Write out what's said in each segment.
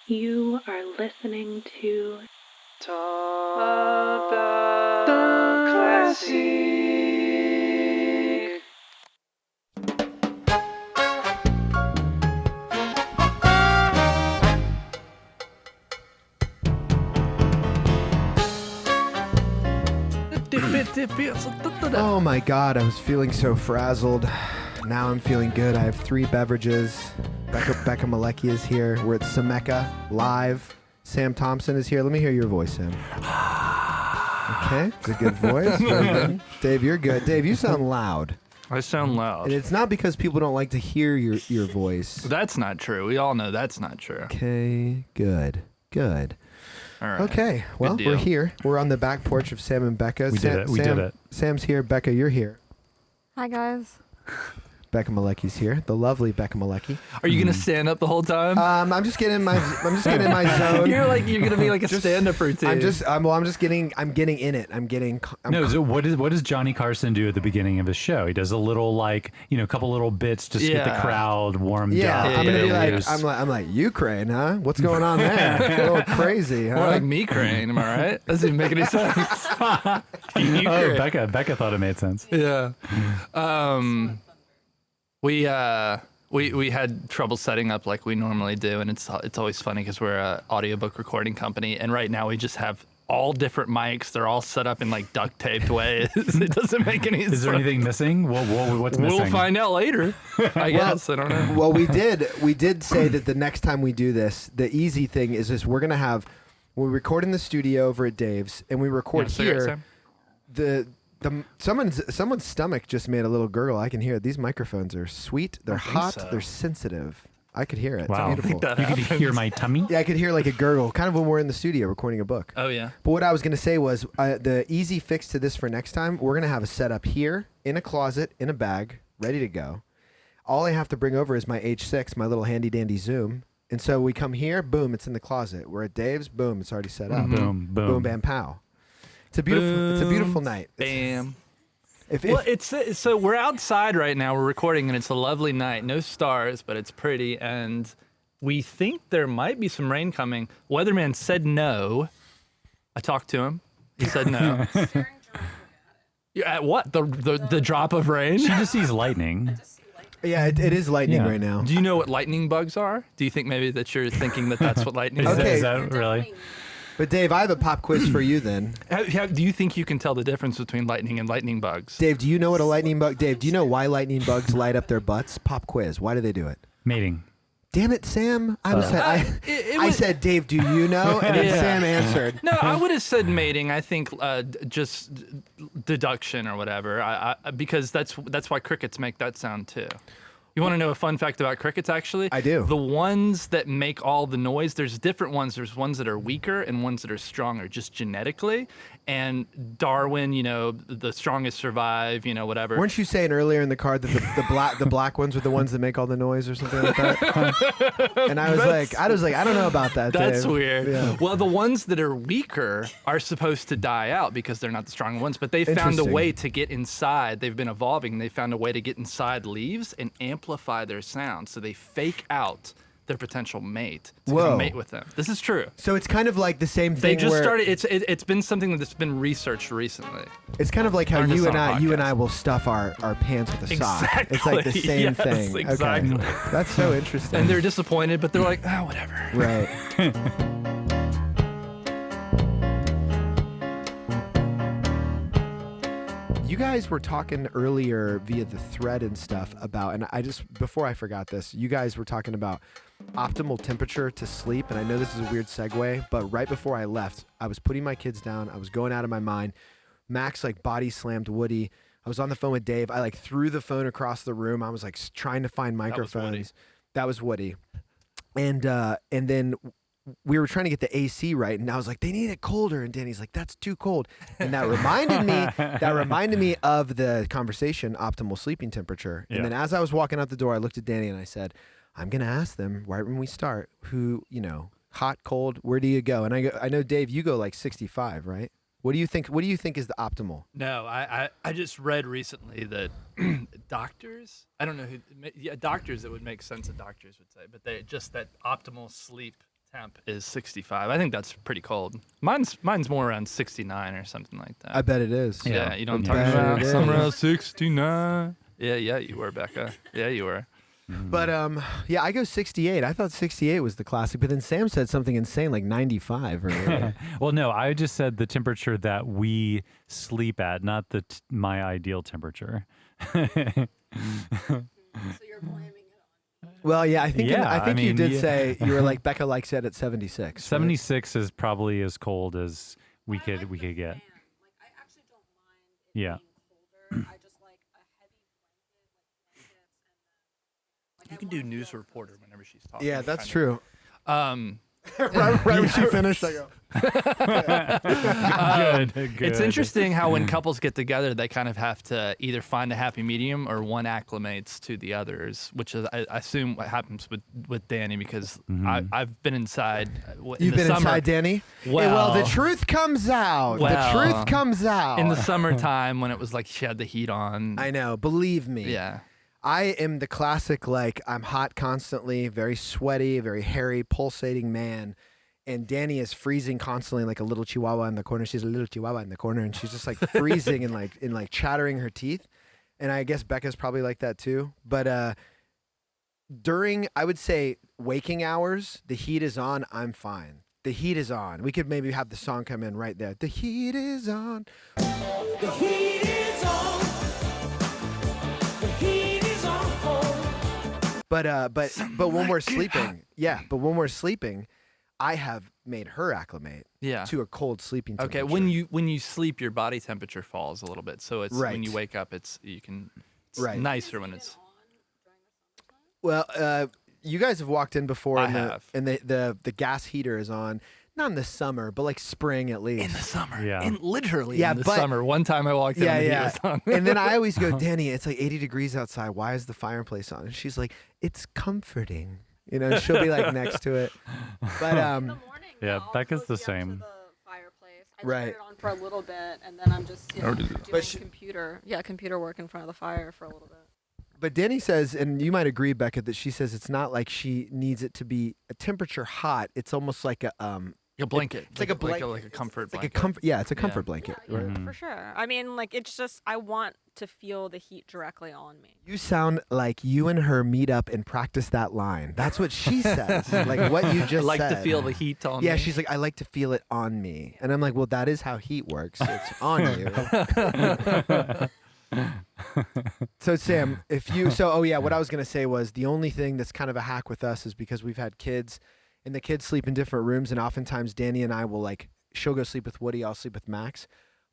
You are listening to Talk About the Classic. Oh my god, I was feeling so frazzled. Now I'm feeling good. I have 3 beverages. Becca Malecki is here. We're at Sameka live. Sam Thompson is here. Let me hear your voice, Sam. Okay, it's a good voice. Very good. Dave, you're good. Dave, you sound loud. I sound loud. And it's not because people don't like to hear your voice. That's not true. We all know that's not true. Okay, good. All right. Okay, well, deal. we're here. We're on the back porch of Sam and Becca. We did it. Sam's here. Becca, you're here. Hi, guys. Becca Malecki's here. The lovely Becca Malecki. Are you gonna stand up the whole time? I'm just getting in my zone. You're gonna be like a stand-up routine. I'm getting in it. So what does Johnny Carson do at the beginning of his show? He does a little couple little bits just to get the crowd warmed up. I'm gonna be like, I'm like Ukraine, huh? What's going on there? A little crazy, huh? More like me crane, am I right? Doesn't even make any sense. Becca thought it made sense. Yeah. We had trouble setting up like we normally do, and it's always funny because we're an audiobook recording company, and right now we just have all different mics. They're all set up in like duct taped ways. It doesn't make any sense. Is there anything missing? What's missing? We'll find out later. I guess. I don't know. Well, we did say that the next time we do this, the easy thing is this: we record in the studio over at Dave's, and we record here. Someone's stomach just made a little gurgle. I can hear it. These microphones are sweet. They're hot. So. They're sensitive. I could hear it. Wow. It's beautiful. You could hear my tummy? Yeah, I could hear like a gurgle, kind of when we're in the studio recording a book. Oh, yeah. But what I was going to say was the easy fix to this for next time, we're going to have a setup here, in a closet, in a bag, ready to go. All I have to bring over is my H6, my little handy-dandy Zoom. And so we come here, boom, it's in the closet. We're at Dave's, boom, it's already set up. Boom, boom. Boom, bam, pow. It's a beautiful night. Bam. So we're outside right now. We're recording, and it's a lovely night. No stars, but it's pretty, and we think there might be some rain coming. Weatherman said no. I talked to him. He said no. At what? The drop of rain? She just sees lightning. Yeah, it is lightning right now. Do you know what lightning bugs are? Do you think maybe that you're thinking that that's what lightning is? Okay. Is that really? But Dave, I have a pop quiz for you then. Do you think you can tell the difference between lightning and lightning bugs? Dave, do you know what a lightning bug... Dave, do you know why lightning bugs light up their butts? Pop quiz. Why do they do it? Mating. Damn it, Sam. I said, Dave, do you know? And then Sam answered. No, I would have said mating. I think just deduction or whatever. Because that's why crickets make that sound too. You want to know a fun fact about crickets, actually? I do. The ones that make all the noise, there's different ones. There's ones that are weaker and ones that are stronger, just genetically. And Darwin, the strongest survive, whatever. Weren't you saying earlier in the card that the black ones were the ones that make all the noise or something like that? And I was like, I don't know about that, That's Dave. weird. Yeah. Well, the ones that are weaker are supposed to die out because they're not the strong ones, but they found a way to get inside. They've been evolving. They found a way to get inside leaves and amplify their sound, so they fake out their potential mate to come mate with them. This is true. So it's kind of like the same thing. They just started. It's been something that's been researched recently. It's kind of like how you and I will stuff our pants with a sock. Exactly. It's like the same thing. Exactly. Okay. That's so interesting. And they're disappointed, but they're like, whatever. Right. You guys were talking earlier via the thread and stuff about, and before I forgot this, you guys were talking about optimal temperature to sleep. And I know this is a weird segue, but right before I left, I was putting my kids down. I was going out of my mind. Max body slammed Woody. I was on the phone with Dave. I threw the phone across the room. I was trying to find microphones. That was Woody. And then we were trying to get the AC right, and I was like, they need it colder. And Danny's like, that's too cold. And that reminded me of the conversation, optimal sleeping temperature. And then as I was walking out the door, I looked at Danny and I said, I'm going to ask them right when we start who, hot, cold, where do you go? And I know, Dave, you go 65, right? What do you think is the optimal? No, I just read recently that doctors, I don't know doctors, it would make sense that doctors would say, but they just that optimal sleep Temp is 65. I think that's pretty cold. Mine's more around 69 or something like that. I bet it is. Yeah, you know what I'm I talking bet about? it Somewhere is. around 69. Yeah, you were, Becca. Yeah, you were. But yeah, I go 68. I thought 68 was the classic, but then Sam said something insane like 95 or Well, no, I just said the temperature that we sleep at, not my ideal temperature. So you're blaming it on. Well, yeah, I think Yeah, you did yeah. say you were like Becca likes it at 76. right? 76 is probably as cold as we could get. Like I actually don't mind it Yeah. being colder. I just like a heavy blanket, like blankets, and then You can do news reporter whenever she's talking. Yeah, that's kind true. of. right when she finished, I go. Good. It's interesting how when couples get together, they kind of have to either find a happy medium or one acclimates to the others, which is, I assume, what happens with Danny because I've been inside. You've been summer, inside, Danny? Well, the truth comes out. Well, the truth comes out. in the summertime when it was like she had the heat on. I know. Believe me. Yeah. I am the classic, like, I'm hot constantly, very sweaty, very hairy, pulsating man. And Danny is freezing constantly like a little chihuahua in the corner. She's a little chihuahua in the corner, and she's just like freezing and like chattering her teeth. And I guess Becca's probably like that too. But during, I would say, waking hours, the heat is on, I'm fine. The heat is on. We could maybe have the song come in right there. The heat is on. The heat is on. The heat is on. But when we're sleeping, I have made her acclimate to a cold sleeping temperature. Okay, when you sleep, your body temperature falls a little bit, so it's Right. when you wake up, it's Right. nicer when it's. Well, you guys have walked in before, I and have. the gas heater is on. Not in the summer, but like spring at least. In the summer, Yeah. literally Yeah, in the but- summer. One time I walked in and the heat Yeah. was on. And then I always go, Danny, it's like 80 degrees outside. Why is the fireplace on? And she's like, it's comforting. You know, and she'll be like next to it. But in the morning, Yeah, I'll Becca's the cozy up to same. the fireplace. I Right. turn it on for a little bit, and then I'm just doing But she- computer work in front of the fire for a little bit. But Danny says, and you might agree, Becca, that she says it's not like she needs it to be a temperature hot. It's almost like a a blanket. It's like a blanket. like a comfort It's like blanket. a comfort. Yeah, it's a comfort Yeah. blanket. Yeah, Right? for sure. I mean, like it's just I want to feel the heat directly on me. You sound like you and her meet up and practice that line. That's what she says. Like what you I just like said. to feel the heat on Yeah, me. she's like, I like to feel it on me. And I'm like, well, that is how heat works. It's on you. So Sam, what I was going to say was the only thing that's kind of a hack with us is because we've had kids and the kids sleep in different rooms. And oftentimes Danny and I will she'll go sleep with Woody. I'll sleep with Max.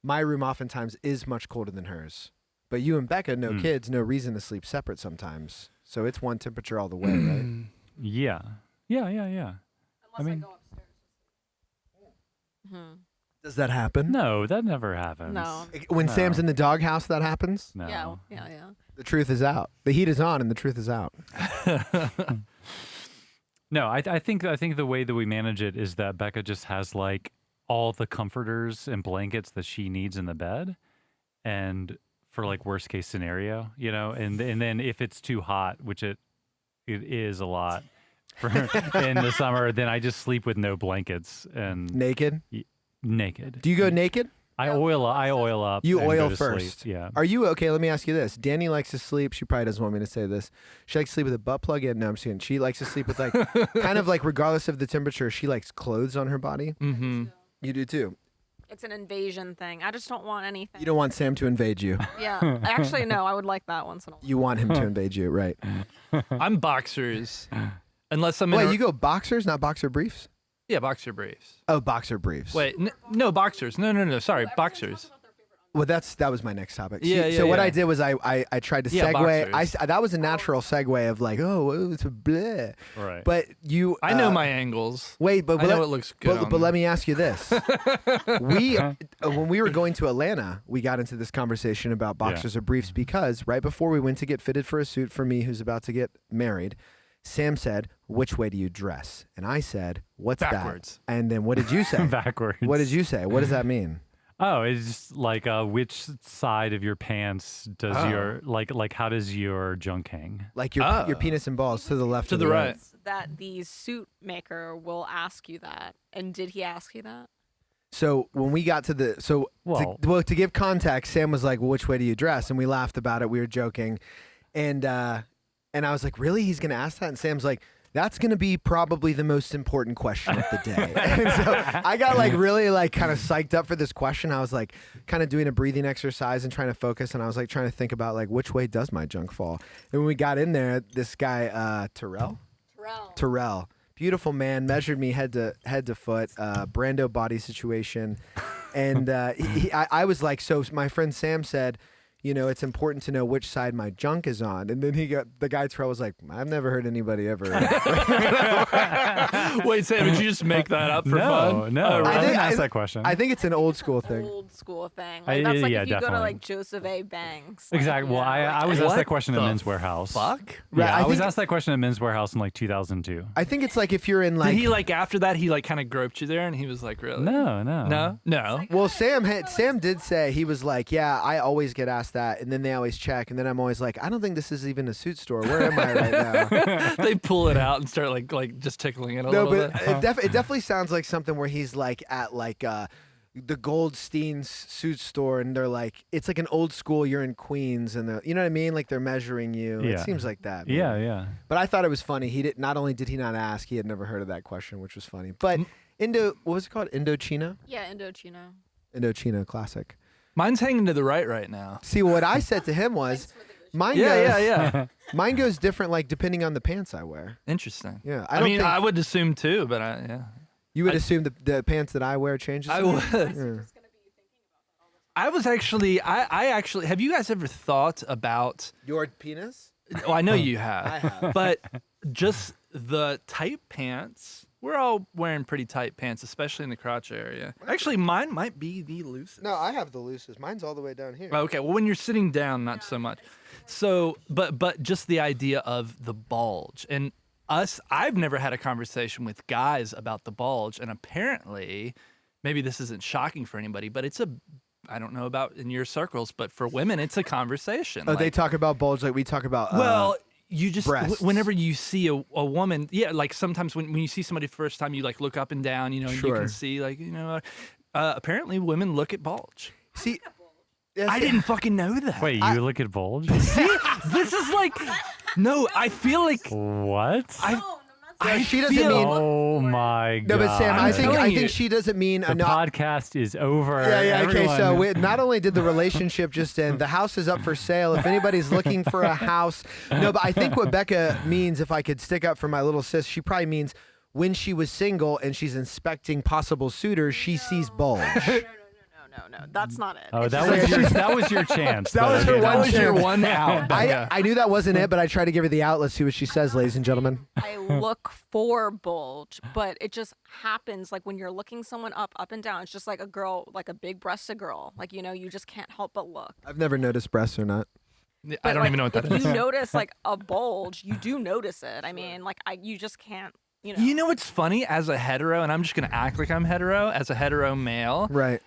My room oftentimes is much colder than hers. But you and Becca, no kids, no reason to sleep separate sometimes. So it's one temperature all the way, right? Yeah. Unless I mean- go upstairs. Does that happen? No, that never happens. No. When No. Sam's in the doghouse, that happens? No. Yeah. The truth is out. The heat is on and the truth is out. No, I think the way that we manage it is that Becca just has like all the comforters and blankets that she needs in the bed, and for like worst case scenario, you know, and then if it's too hot, which it is a lot for in the summer, then I just sleep with no blankets and Naked? naked. Do you go naked? I oil up. You and go oil to first. sleep. Yeah. Are you okay? Let me ask you this. Danny likes to sleep. She probably doesn't want me to say this. She likes to sleep with a butt plug in. No, I'm just kidding. She likes to sleep with like, kind of like regardless of the temperature, she likes clothes on her body. Mm-hmm. You do too. It's an invasion thing. I just don't want anything. You don't want Sam to invade you. Yeah. Actually, no. I would like that once in a while. You want him to invade you, right? I'm boxers, unless I'm in. Wait, you go boxers, not boxer briefs? Yeah, boxer briefs. Oh, boxer briefs. Wait, no boxers. No. Sorry, boxers. Well, that was my next topic. Yeah, So what yeah. I did was I tried to Yeah, segue. boxers. That was a natural segue of like, oh, it's a bleh. Right. But you. I know my angles. Wait, but I know it looks good on But me. let me ask you this: when we were going to Atlanta, we got into this conversation about boxers or briefs because right before we went to get fitted for a suit for me, who's about to get married, Sam said, "Which way do you dress?" And I said, "What's Backwards. that?" And then what did you say? Backwards. What did you say? What does that mean? Oh, it's just like which side of your pants does your like how does your junk hang? Like your penis and balls to the left To or the right. That the suit maker will ask you that. And did he ask you that? So when we got to the to give context, Sam was like, well, "Which way do you dress?" And we laughed about it. We were joking, and I was like, "Really? He's gonna ask that?" And Sam's like, "That's gonna be probably the most important question of the day." And so I got like really like kind of psyched up for this question. I was like kind of doing a breathing exercise and trying to focus, and I was like trying to think about like which way does my junk fall. And when we got in there, this guy Terrell. Beautiful man, measured me head to foot, Brando body situation, and I was like, so my friend Sam said, you know, it's important to know which side my junk is on, and then the guy Terrell was like, I've never heard anybody ever. Wait, Sam, did you just make that up for fun? No, Oh, I really? didn't ask that question. I think it's an old school thing. Old school thing. Like, that's like yeah, if you go to definitely. like Joseph A. Banks. Like, Exactly. Well, I was asked that question at Men's Warehouse. Fuck? Right, Yeah, I I was think- asked that question at Men's Warehouse in like 2002. I think it's like if you're in like. Did he like after that he like kind of groped you there and he was like, really? No. Well, Sam did say, he was like, yeah, I always get asked that, and then they always check, and then I'm always like, I don't think this is even a suit store. Where am I right now? They pull it out and start like just tickling it a No, little but bit. it definitely sounds like something where he's like at like the Goldstein's suit store, and they're like, it's like an old school. You're in Queens, and you know what I mean? Like they're measuring you. It Yeah. seems like that. Man. Yeah. But I thought it was funny. He did not only did he not ask, he had never heard of that question, which was funny. But what was it called? Indochino? Yeah, Indochino. Indochino, classic. Mine's hanging to the right now. See, what I said to him was, mine mine goes different, like depending on the pants I wear. Interesting. Yeah, I don't mean, think- I would assume too, but yeah. You would assume the pants that I wear changes. I would. I was actually, I actually, have you guys ever thought about, Your penis? well, I know you have, I have. but just the tight pants. We're all wearing pretty tight pants, especially in the crotch area. Actually, mine might be the loosest. No, I have the loosest. Mine's all the way down here. Okay, well, when you're sitting down, not so much. So, but just the idea of the bulge. And I've never had a conversation with guys about the bulge. And apparently, maybe this isn't shocking for anybody, but I don't know about in your circles, but for women, it's a conversation. Oh, they Like, talk about bulge like we talk about. well, you just breasts. whenever you see a woman, yeah, like sometimes when you see somebody the first time, you like look up and down, you know, and you Sure. can see like, you know, apparently women look at bulge. see, I didn't fucking know that. Wait, you look at bulge? See, this is like, no, I feel like What? she doesn't feel- mean. Oh my god. No, but Sam, I telling you. think she doesn't mean. the podcast is over. Yeah, okay. So Everyone- not only did the relationship just end, the house is up for sale. If anybody's looking for a house, no, but I think what Becca means, if I could stick up for my little sis, she probably means when she was single and she's inspecting possible suitors, she sees bulge. No, that's not it. Oh, It's that just was that was your chance. That was her okay, one that was your chance. one out. Becca. I knew that wasn't it, but I tried to give her the out. Let's see what she says, ladies and gentlemen. I look for bulge, but it just happens like when you're looking someone up and down. It's just like a girl, like a big breasted girl. Like, you know, you just can't help but look. I've never noticed breasts or not. I But, don't like, even know what that if is. you notice like a bulge, you do notice it. I mean, like you just can't, you know. You know what's funny as a hetero, and I'm just gonna act like I'm hetero, as a hetero male, Right.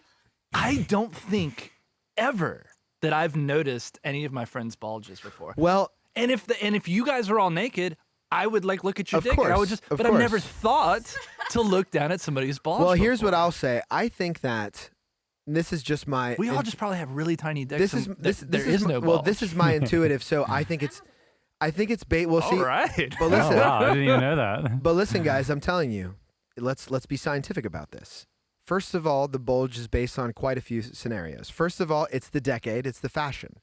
I don't think ever that I've noticed any of my friends' bulges before. Well, And if you guys were all naked, I would like look at your Of dick, and I would course, just. of But I've never course. thought to look down at somebody's balls. well, here's what before. I'll say. I think that this is just my. We all just probably have really tiny dicks. This is and this. there this is no my, well. bulge. This is my intuitive. So I think it's. We'll see. all right. But Oh, listen. wow, I didn't even know that. But listen, guys, I'm telling you, let's be scientific about this. First of all, the bulge is based on quite a few scenarios. First of all, it's the decade, it's the fashion.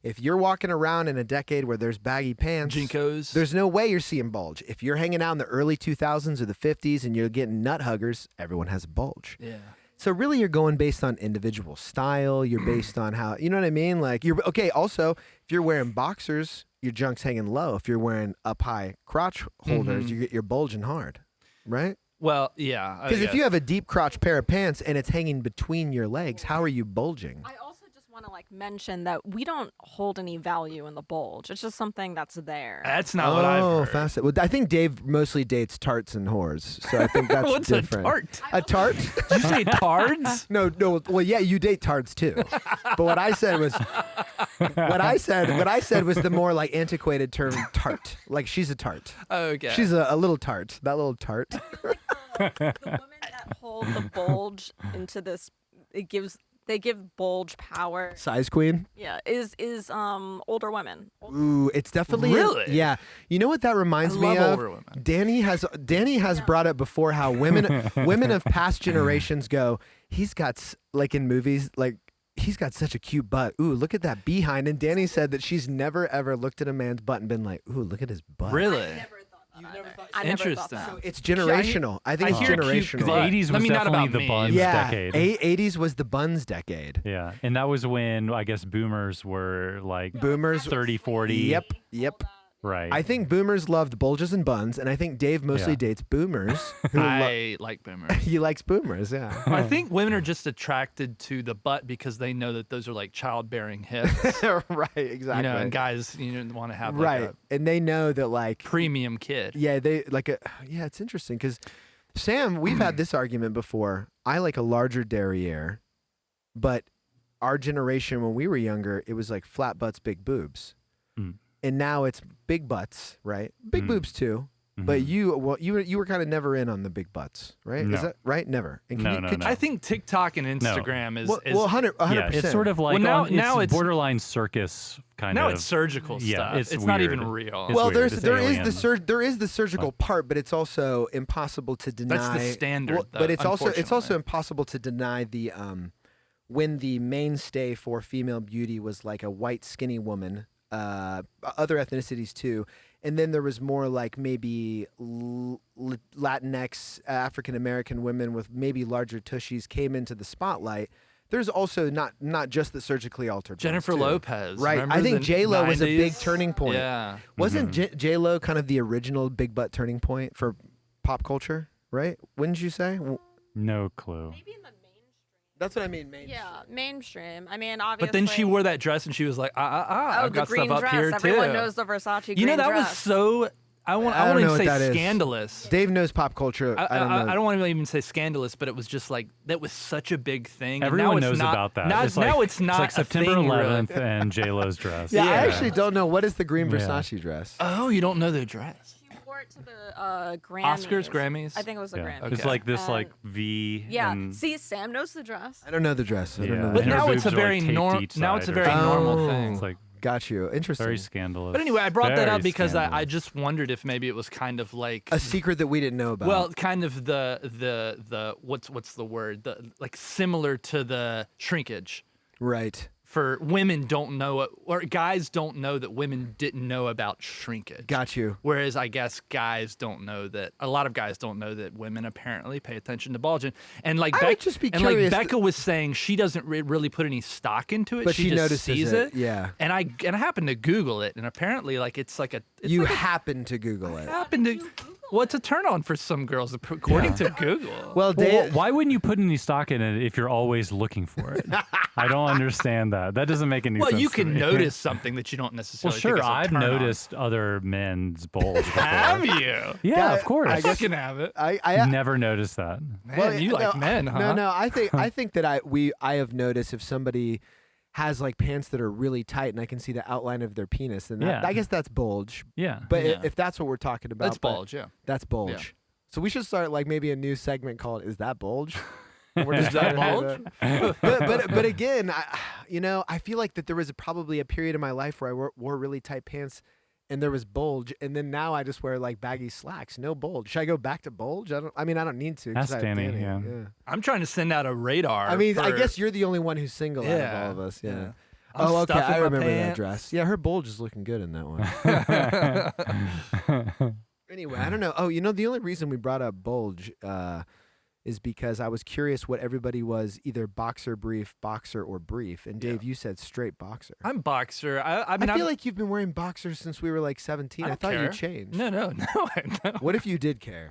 If you're walking around in a decade where there's baggy pants, Jinkos. there's no way you're seeing bulge. If you're hanging out in the early 2000s or the 50s and you're getting nut huggers, everyone has a bulge. Yeah. So really, you're going based on individual style. You're based on how, you know what I mean? Like you're okay. Also, if you're wearing boxers, your junk's hanging low. If you're wearing up high crotch holders, you're bulging hard, right? Well, yeah. Because if you have a deep crotch pair of pants and it's hanging between your legs, how are you bulging? I also just want to mention that we don't hold any value in the bulge. It's just something that's there. That's not what I've heard. Fascinating. Well, I think Dave mostly dates tarts and whores, so I think that's What's different. a tart? A tart? Did you say tards? No. Well, yeah, you date tarts too. But what I said was the more antiquated term tart. Like she's a tart. Okay. She's a little tart. That little tart. The women that hold the bulge into this, they give bulge power. Size queen. Yeah, is older women. Ooh, it's definitely Really? yeah. You know what that reminds I me love of? older women. Danny has brought up before how women of past generations go. He's got in movies he's got such a cute butt. Ooh, look at that behind. And Danny said that she's never ever looked at a man's butt and been like, ooh, look at his butt. Really? I never thought that. Interesting. It's generational. I think I it's hear cute generational. The butt. 80s I was mean, not definitely about the me. buns Yeah, decade. 80s was the buns decade. Yeah, and that was when I guess boomers were Boomers 30, 40. Yep. Right. I think boomers loved bulges and buns, and I think Dave mostly Yeah. dates boomers. I like boomers. He likes boomers, yeah. I think women are just attracted to the butt because they know that those are childbearing hips. Right, exactly. You know, and guys, want to have right, a and they know that premium kid. yeah, they yeah, it's interesting because Sam, we've had this argument before. I like a larger derriere, but our generation when we were younger, it was flat butts, big boobs. Mm. And now it's big butts, right? Big boobs too. But you were kind of never in on the big butts, right? No. Is that right? Never. And No. I think TikTok and Instagram is 100%. Yeah, it's sort of like Well, now it's it's- borderline circus kind now of. it's surgical Yeah, stuff. it's not weird. even real. It's well, weird. there is alien. there is the surgical part, but it's also impossible to deny. That's the standard, Well, though, but it's also unfortunately. impossible to deny the when the mainstay for female beauty was a white skinny woman. Other ethnicities too, and then there was more maybe Latinx African American women with maybe larger tushies came into the spotlight. There's also not just the surgically altered ones, Jennifer too. Lopez. Right. Remember I think the J-Lo was a big 90s? turning point. Yeah. Wasn't J-Lo kind of the original big butt turning point for pop culture? Right? Wouldn't you say? No clue. Maybe in the mainstream. That's what I mean. Mainstream. Yeah, mainstream. I mean, obviously. But then she wore that dress and she was like, Oh, I've the got green stuff up dress. here Everyone too. knows the Versace green You know, that dress. was so. I don't want know to what say that is. scandalous. Dave knows pop culture. I don't know. I don't want to even say scandalous, but it was just that was such a big thing. and Everyone now it's knows not, about that. Now it's it's not like a September thing, 11th really. and J-Lo's dress. Yeah, I Yeah. actually don't know. What is the green Yeah. Versace dress? Oh, you don't know the dress? She wore it to the Grammys. Oscars, Grammys? I think it was the Yeah. Grammys. It's Okay. like this And- V. Yeah. and- See, Sam knows the dress. I don't know the dress. I don't Yeah. know. But The And her dress. now it's a boobs are, very taped normal. each Now it's a side very or something. normal Oh. thing. It's like Got you. Interesting. very scandalous. But anyway, I brought that up Very because I scandalous. just wondered if maybe it was kind of like A secret that we didn't know about. well, kind of the what's the word? Similar to the shrinkage. right. For women don't know it, or guys don't know that women didn't know about shrinkage. Got you. Whereas I guess guys don't know that. A lot of guys don't know that women apparently pay attention to bulging. And I would just be and like curious Becca was saying, she doesn't really put any stock into it. But she just notices sees it, it. yeah. And I happened to Google it, and apparently it's like a. It's You like happen to Google it. happened to. Well, it's a turn on for some girls, according to Google. Well, Well, Dave, why wouldn't you put any stock in it if you're always looking for it? I don't understand that. That doesn't make any Well, sense. you to can me. notice something that you don't Well, necessarily. sure. think is a I've turn on. noticed other men's bulge. Before. Have you? Yeah, Yeah, of course. I fucking have it. I Never noticed that. Man, you like men, huh? No, I think that I have noticed if somebody has pants that are really tight and I can see the outline of their penis, then Yeah. I guess that's bulge. Yeah. But Yeah. if that's what we're talking about, That's but bulge, yeah. That's bulge. Yeah. So we should start maybe a new segment called "Is That Bulge?" We're Is that trying to- but again, I feel like that there was probably a period in my life where I wore really tight pants, and there was bulge, and then now I just wear baggy slacks, no bulge. Should I go back to bulge? I don't need to. 'cause Ask I have Danny, yeah. I'm trying to send out a radar. I mean, I for- guess you're the only one who's single out of Yeah, all of us. Yeah. yeah. Oh, I'm okay. stuffing I my remember that pants. dress. Yeah, her bulge is looking good in that one. Anyway, I don't know. Oh, the only reason we brought up bulge is because I was curious what everybody was, either boxer brief, boxer, or brief. And Dave, you said straight boxer. I'm boxer. I I mean, feel like you've been wearing boxers since we were 17. I don't thought you care. changed. No. What if you did care?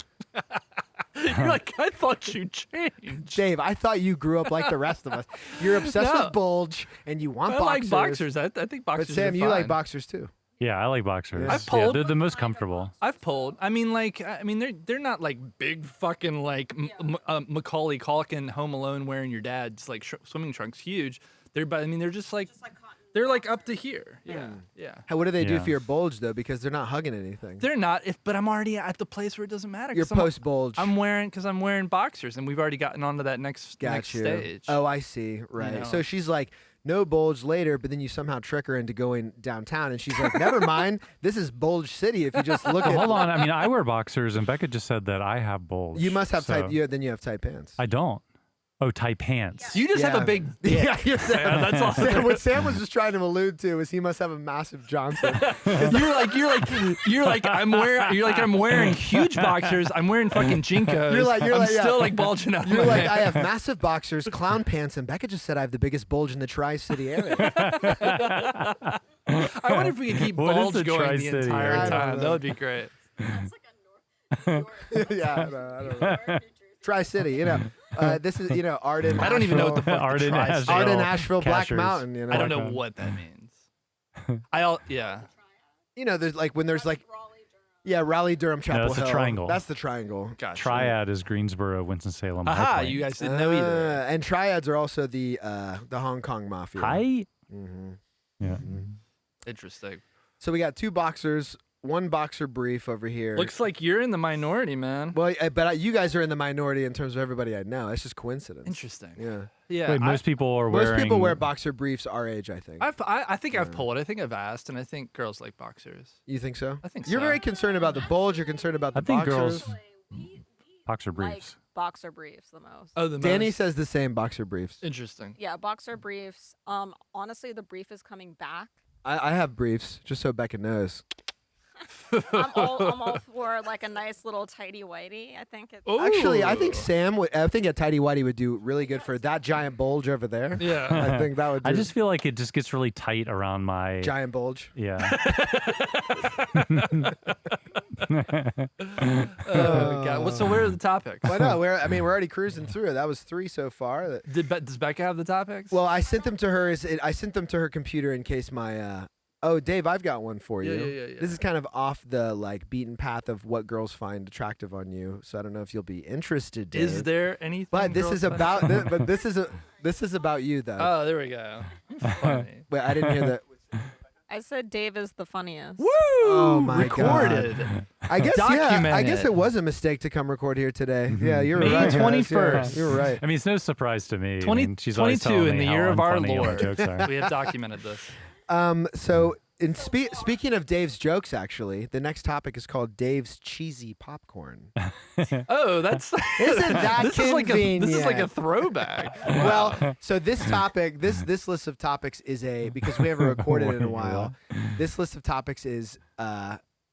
You're like, I thought you changed. Dave, I thought you grew up like the rest of us. You're obsessed No. with bulge and you want I boxers. like boxers. I think But boxers Sam, are you like fine. boxers too. Yeah, I like boxers. I've Yeah, pulled- they're the most comfortable. I've pulled. I mean, they're not like big fucking like Macaulay Culkin Home Alone wearing your dad's like swimming trunks. Huge. They're just like they're like up to here. Yeah, yeah. What do they do Yeah. for your bulge though? Because they're not hugging anything. They're not. But I'm already at the place where it doesn't matter. You're 'cause I'm- post bulge. I'm wearing boxers, and we've already gotten onto that next Got you. stage. Oh, I see. Right. know. So she's like, no bulge later, but then you somehow trick her into going downtown, and she's like, never mind. This is Bulge City. If you just look Well, at, hold on. I mean, I wear boxers, and Becca just said that I have bulge. you must have so- tight. Then you have tight pants. I don't. Oh, tight pants. You just have a big dick. Yeah, that's all. What Sam was just trying to allude to is he must have a massive Johnson. You're like I'm wearing huge boxers. I'm wearing fucking Jinkos. You're I'm like, yeah. still like bulging out. You're my like, I pants. have massive boxers, clown pants, and Becca just said I have the biggest bulge in the Tri-City area. I wonder if we could keep What is bulge the going the Tri-City entire area? I don't time. know. That would be great. That's like a North. Yeah, I don't know. Tri-City, this is, Arden. I don't even know what the fuck Arden, the tri- Asheville, Arden, Asheville, Black Cashers. Mountain. I don't know what that means. Yeah. There's like when there's like, yeah, Raleigh, Durham, Chapel that's a Hill. triangle. That's the triangle. Gotcha. Triad is Greensboro, Winston-Salem. High Aha, Plains. you guys didn't know either. And triads are also the Hong Kong mafia. High? hmm Yeah. Interesting. So we got two boxers, one boxer brief over here. Looks like you're in the minority, man. Well, but you guys are in the minority in terms of everybody I know. That's just coincidence. Interesting. Yeah. Yeah. Wait, most people are wearing. Most people wear boxer briefs our age, I think. I think I've pulled. I think I've asked, and I think girls like boxers. You think so? I think You're so. very concerned about the bulge. You're concerned about the I think boxers. girls boxer Like briefs. boxer briefs the most. Oh, the Danny most? says the same boxer briefs. Interesting. Yeah, boxer briefs. Honestly, the brief is coming back. I have briefs, just so Becca knows. I'm all for like a nice little tighty whitey. I think it's. Actually, I think Ooh. Sam I think a tidy whitey would do really good for that giant bulge over there. Yeah. I think that would do I just feel like it just gets really tight around my. giant bulge. Yeah. Oh God. Well, so where are the topics? Why not? We're already cruising through it. That was 3 so far. Does Becca have the topics? Well, I sent them to her. I sent them to her computer in case my. Oh, Dave, I've got one for you. Yeah. This is kind of off the beaten path of what girls find attractive on you. So I don't know if you'll be interested. Dave. Is there anything? But this girls is find- about. But this is about you though. Oh, there we go. Funny. Wait, I didn't hear that. I said Dave is the funniest. Woo! Oh, my Recorded. I guess I guess Documented. it was a mistake to come record here today. Yeah, you're May right. guys. 21st. Yeah, you're right. I mean, it's no surprise to me. 20 I mean, she's always 22 telling in me the how year of our unfunny my Lord. jokes are. We have documented this. So, speaking of Dave's jokes, actually, the next topic is called Dave's cheesy popcorn. Oh, that's Isn't that this is like a convenient? throwback. Well, so this topic, this list of topics is because we haven't recorded in a while. This list of topics is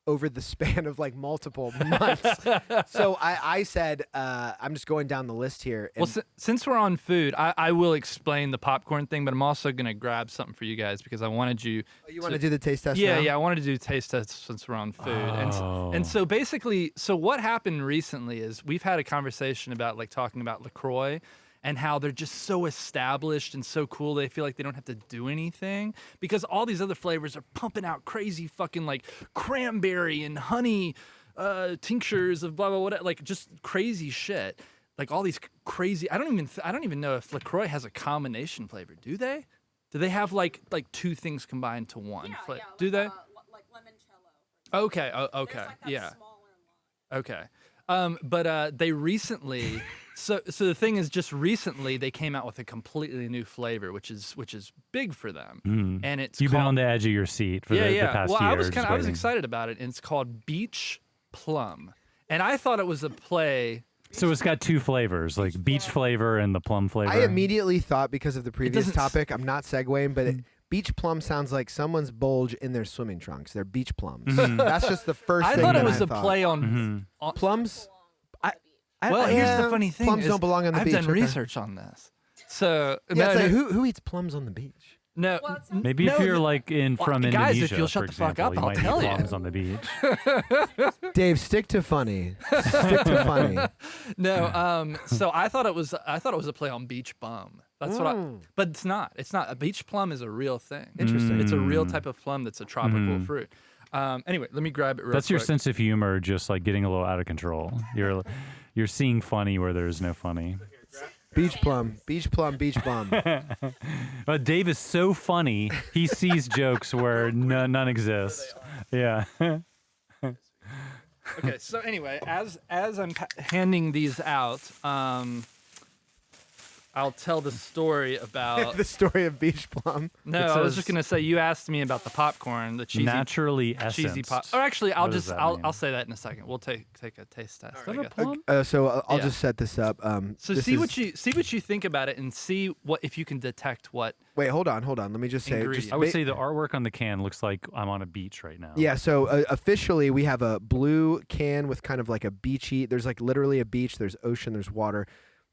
over the span of like multiple months. So I said I'm just going down the list here. And Well, since we're on food, I will explain the popcorn thing, but I'm also going to grab something for you guys because I wanted you. you want to do the taste test? Yeah, now? yeah, I wanted to do taste tests since we're on food. Oh. And so basically, so what happened recently is we've had a conversation about like talking about LaCroix and how they're just so established and so cool they feel like they don't have to do anything because all these other flavors are pumping out crazy fucking like cranberry and honey tinctures of blah blah blah, like just crazy shit. Like all these crazy. I don't even know if LaCroix has a combination flavor. Do they? Do they have like two things combined to one? Do they? Like limoncello. Okay. Okay. Yeah. Okay. But they recently, so the thing is, just recently they came out with a completely new flavor, which is big for them, and it's You've been called- on the edge of your seat for yeah, the yeah. past Well, year. I was waiting. excited about it, and it's called Beach Plum, and I thought it was a play. So it's got two flavors, like beach flavor and the plum flavor. I immediately thought because of the previous doesn't s- topic, I'm not segueing, but beach plum sounds like someone's bulge in their swimming trunks. They're beach plums. That's just the first I thing thought that it was I a thought. play on. Plums. Well, here's the funny thing: plums is don't belong on the I've beach. done okay. research on this, so Yeah, it's no, like, no, who eats plums on the beach? No, Maybe if no, you're like from guys, Indonesia, if you'll shut for the fuck example, up, you I'll might tell need you. plums on the beach. Dave, stick to funny. Stick to funny. No, so I thought it was a play on beach bum. That's what but it's not. It's not. A beach plum is a real thing. Interesting. It's a real type of plum that's a tropical fruit. Anyway, let me grab it real That's quick. your sense of humor, just like getting a little out of control. You're seeing funny where there's no funny. Beach plum, beach plum, beach bum. But Dave is so funny, he sees jokes where none exist. Yeah. Okay, so anyway, as I'm handing these out, I'll tell the story about. The story of beach plum. No, It I was says- just gonna say you asked me about the popcorn, the cheesy, Naturally cheesy essenced. pop. Or actually, What does that mean? I'll say that in a second. We'll take a taste test. I Is that a guess. plum? So I'll Yeah. just set this up. So this see is- what you think about it, and see what if you can detect what. Wait, hold on. Let me just say. Ingredient. I would say the artwork on the can looks like I'm on a beach right now. Yeah, so officially we have a blue can with kind of like a beachy. There's like literally a beach. There's ocean. There's water.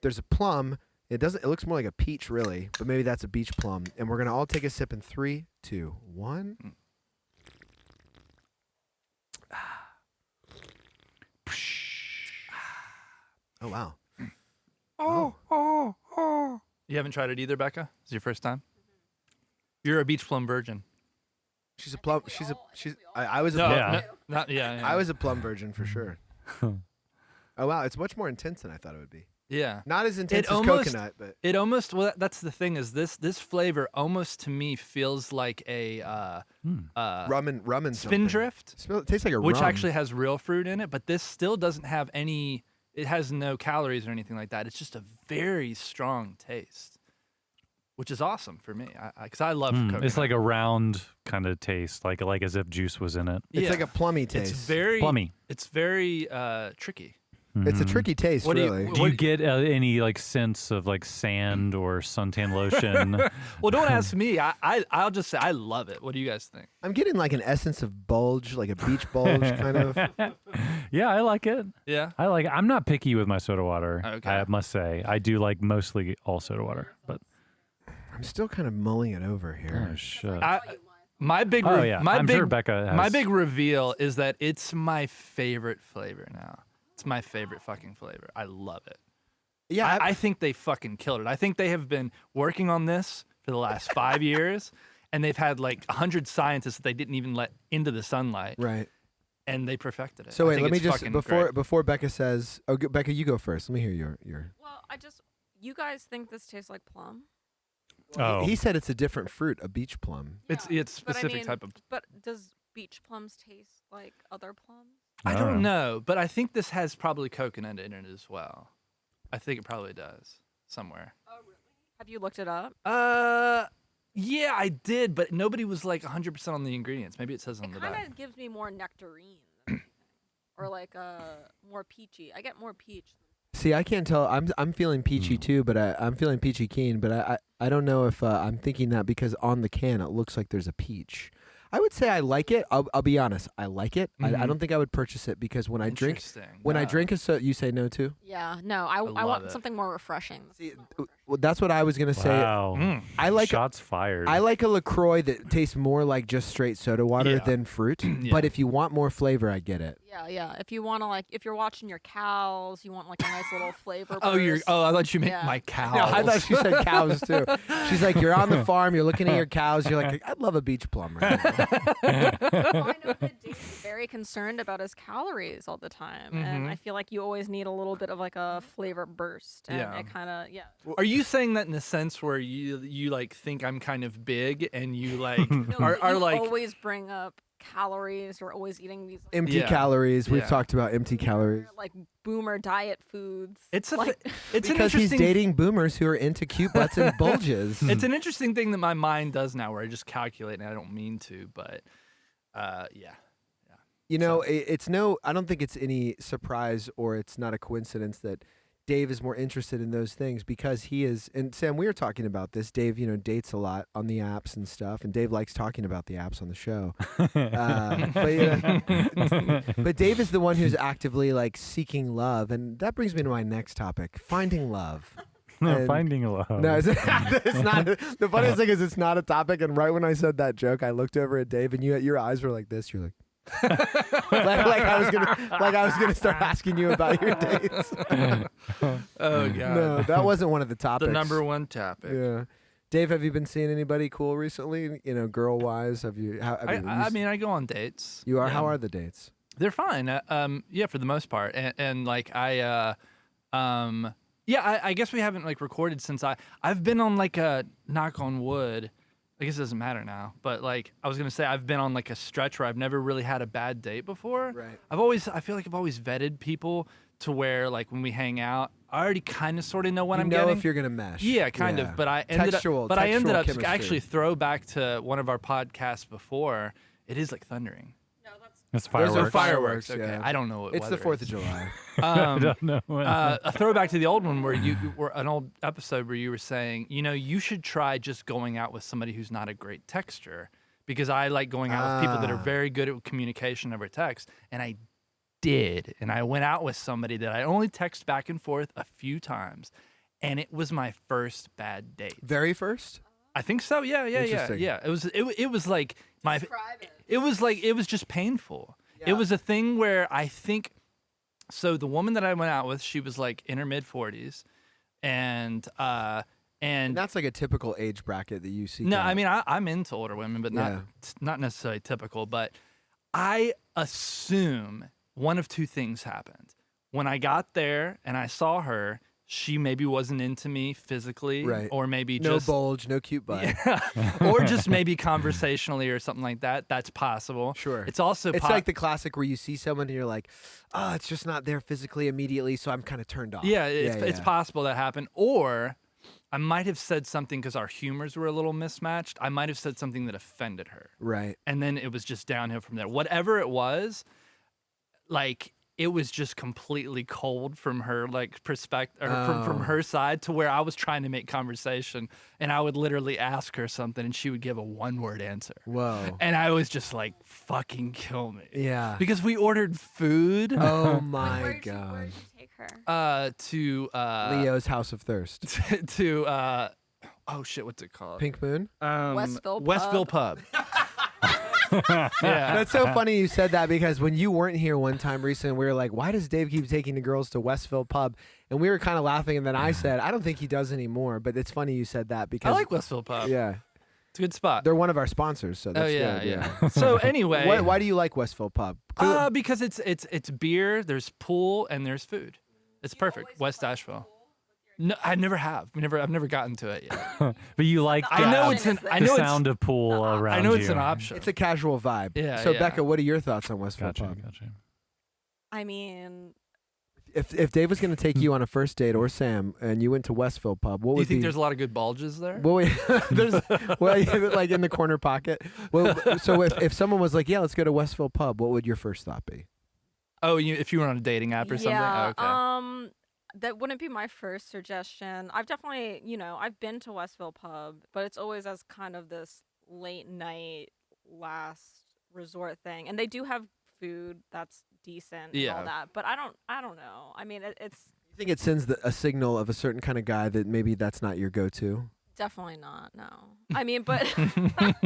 There's a plum. It looks more like a peach, really, but maybe that's a beach plum. And we're gonna all take a sip in 3, 2, 1. Oh wow. You haven't tried it either, Becca? It's your first time. You're a beach plum virgin. She's a plum. I was a No, plum. Yeah. not yeah. I was a plum virgin for sure. Oh wow, it's much more intense than I thought it would be. Yeah. Not as intense as almost- coconut, but It almost that's the thing is this flavor almost to me feels like a rum and something. spindrift, It tastes like a which rum. actually has real fruit in it, but this still doesn't have any. It has no calories or anything like that. It's just a very strong taste, which is awesome for me because I love coconut. It's like a round kind of taste, like as if juice was in it. It's Yeah. like a plummy taste. It's very Plummy. It's very tricky. It's a tricky taste, What do you- really. what- Do you get any like sense of like sand or suntan lotion? Well, don't ask me. I'll just say I love it. What do you guys think? I'm getting like an essence of bulge, like a beach bulge kind of. Yeah, I like it. Yeah. I like it. I'm not picky with my soda water. Okay. I must say, I do like mostly all soda water. But I'm still kind of mulling it over here. oh shit. My big Oh, yeah. my I'm big sure Becca has- my big reveal is that it's my favorite flavor now. It's my favorite fucking flavor. I love it. Yeah, I think they fucking killed it. I think they have been working on this for the last 5 years, and they've had like 100 scientists that they didn't even let into the sunlight, right. and they perfected it. So I wait, think let me it's just fucking before great. before Becca says, Becca, you go first. Let me hear your. Well, you guys think this tastes like plum? Oh, He said it's a different fruit, a beach plum. It's Yeah, specific but I mean, type of. But does beach plums taste like other plums? I Oh. don't know, but I think this has probably coconut in it as well. I think it probably does somewhere. Have you looked it up? Yeah, I did, but nobody was like 100% on the ingredients. Maybe it says on It the kind back. of gives me more nectarine than anything. Or like more peachy. I get more peach. See, I can't tell. I'm feeling peachy too, but I'm feeling peachy keen. But I don't know if I'm thinking that because on the can it looks like there's a peach. I would say I like it. I'll be honest. I like it. I don't think I would purchase it because when I drink Interesting. when I Yeah. drink a soda, you say no to. Yeah, no, I love want it. something more refreshing. See, well, that's what I was gonna say. wow. I like Shots fired. I like a LaCroix that tastes more like just straight soda water Yeah. than fruit. Yeah. But if you want more flavor, I get it. Yeah, yeah. If you want to if you're watching your cows, you want like a nice little flavor. Oh, burst. I thought you meant Yeah. my cows. No, I thought she said cows too. She's like, you're on the farm, you're looking at your cows, you're like, I'd love a beach plum right now. Well, I know that Dave's very concerned about his calories all the time, and I feel like you always need a little bit of like a flavor burst. And Yeah. it kind of Are you saying that in the sense where you like think I'm kind of big and you like No, are you like always bring up calories. You're always eating these Empty Yeah. calories. We've Yeah. talked about empty calories. like boomer diet foods. it's a like, it's an Because he's interesting dating boomers who are into cute butts and bulges. it's an interesting thing that my mind does now where I just calculate and I don't mean to, but yeah. You know, it's no, I don't think it's any surprise or it's not a coincidence that Dave is more interested in those things because he is, and Sam, we were talking about this. Dave, dates a lot on the apps and stuff, and Dave likes talking about the apps on the show. But Dave is the one who's actively like seeking love, and that brings me to my next topic: finding love. And- Finding love. No, it's not. The funniest thing is it's not a topic. And right when I said that joke, I looked over at Dave, and your eyes were like this. You're like, like I was gonna start asking you about your dates. Oh god. No, that wasn't one of the topics. The number one topic. Yeah. Dave, have you been seeing anybody cool recently? Girl wise, have you? I mean, I go on dates. you are. Yeah. How are the dates? They're fine. Yeah, for the most part. And like I guess we haven't like recorded since I've been on like a knock on wood. I guess it doesn't matter now, but like I was gonna say, I've been on like a stretch where I've never really had a bad date before. Right. I feel like I've always vetted people to where like when we hang out, I already kind of sort of know what I'm You know getting. if you're gonna mesh. Yeah, kind of. But I ended Textual- up chemistry. actually throw back to one of our podcasts before. It is like thundering. It's Those are fireworks. fireworks. Okay, yeah. I don't know what It's the weather 4th of is. July. I don't know. A throwback to the old one where you were an old episode where you were saying, you should try just going out with somebody who's not a great texter, because I like going out with people that are very good at communication over text, and I did, and I went out with somebody that I only text back and forth a few times, and it was my first bad date. Very first. I think so. Yeah. Interesting. It was like my. It was just painful. It was a thing where I think. So the woman that I went out with, she was like in her mid 40s, and that's like a typical age bracket that you see. no, I mean I'm into older women, but not necessarily typical. But I assume one of two things happened. When I got there and I saw her, she maybe wasn't into me physically, Right. or maybe no just bulge, no cute butt. or just maybe conversationally or something like that. That's possible. Sure. It's also It's like the classic where you see someone and you're like, oh, it's just not there physically immediately, so I'm kind of turned off. it's possible that happened. Or I might have said something because our humors were a little mismatched. I might have said something that offended her. Right. And then it was just downhill from there. Whatever it was, like it was just completely cold from her like perspective, or from her side, to where I was trying to make conversation, and I would literally ask her something and she would give a one-word answer. Whoa. And I was just like, fucking kill me. Yeah. Because we ordered food Oh my Where'd god. you take her? to Leo's House of Thirst. to oh shit, what's it called? Pink Moon. Westville Pub. Yeah. That's so funny you said that, because when you weren't here one time recently, we were like, why does Dave keep taking the girls to Westville Pub? And we were kind of laughing, and then I said, I don't think he does anymore, but it's funny you said that I because like Westville Pub. yeah, It's a good spot. they're one of our sponsors, so that's good. yeah. So anyway, Why do you like Westville Pub? because it's beer, there's pool, and there's food. It's perfect. West Asheville. No, I never have. I've never gotten to it yet. But you like I know option it's an. is there. I the know sound it's. of pool around I know you. it's an option. It's a casual vibe. Yeah, So yeah. Becca, what are your thoughts on Westville Gotcha, Pub? gotcha. I mean, If Dave was going to take you on a first date, or Sam, and you went to Westville Pub, what Do you would think be? there's a lot of good bulges there? Well, there's like in the corner pocket. Well, so if someone was like, "Yeah, let's go to Westville Pub," what would your first thought be? Oh, if you were on a dating app or something? yeah. Oh, okay. That wouldn't be my first suggestion. I've definitely, I've been to Westville Pub, but it's always as kind of this late night last resort thing. And they do have food that's decent and Yeah. all that, but I don't know. I mean, it's You think it sends a signal of a certain kind of guy that maybe that's not your go-to? definitely not. No. I mean, but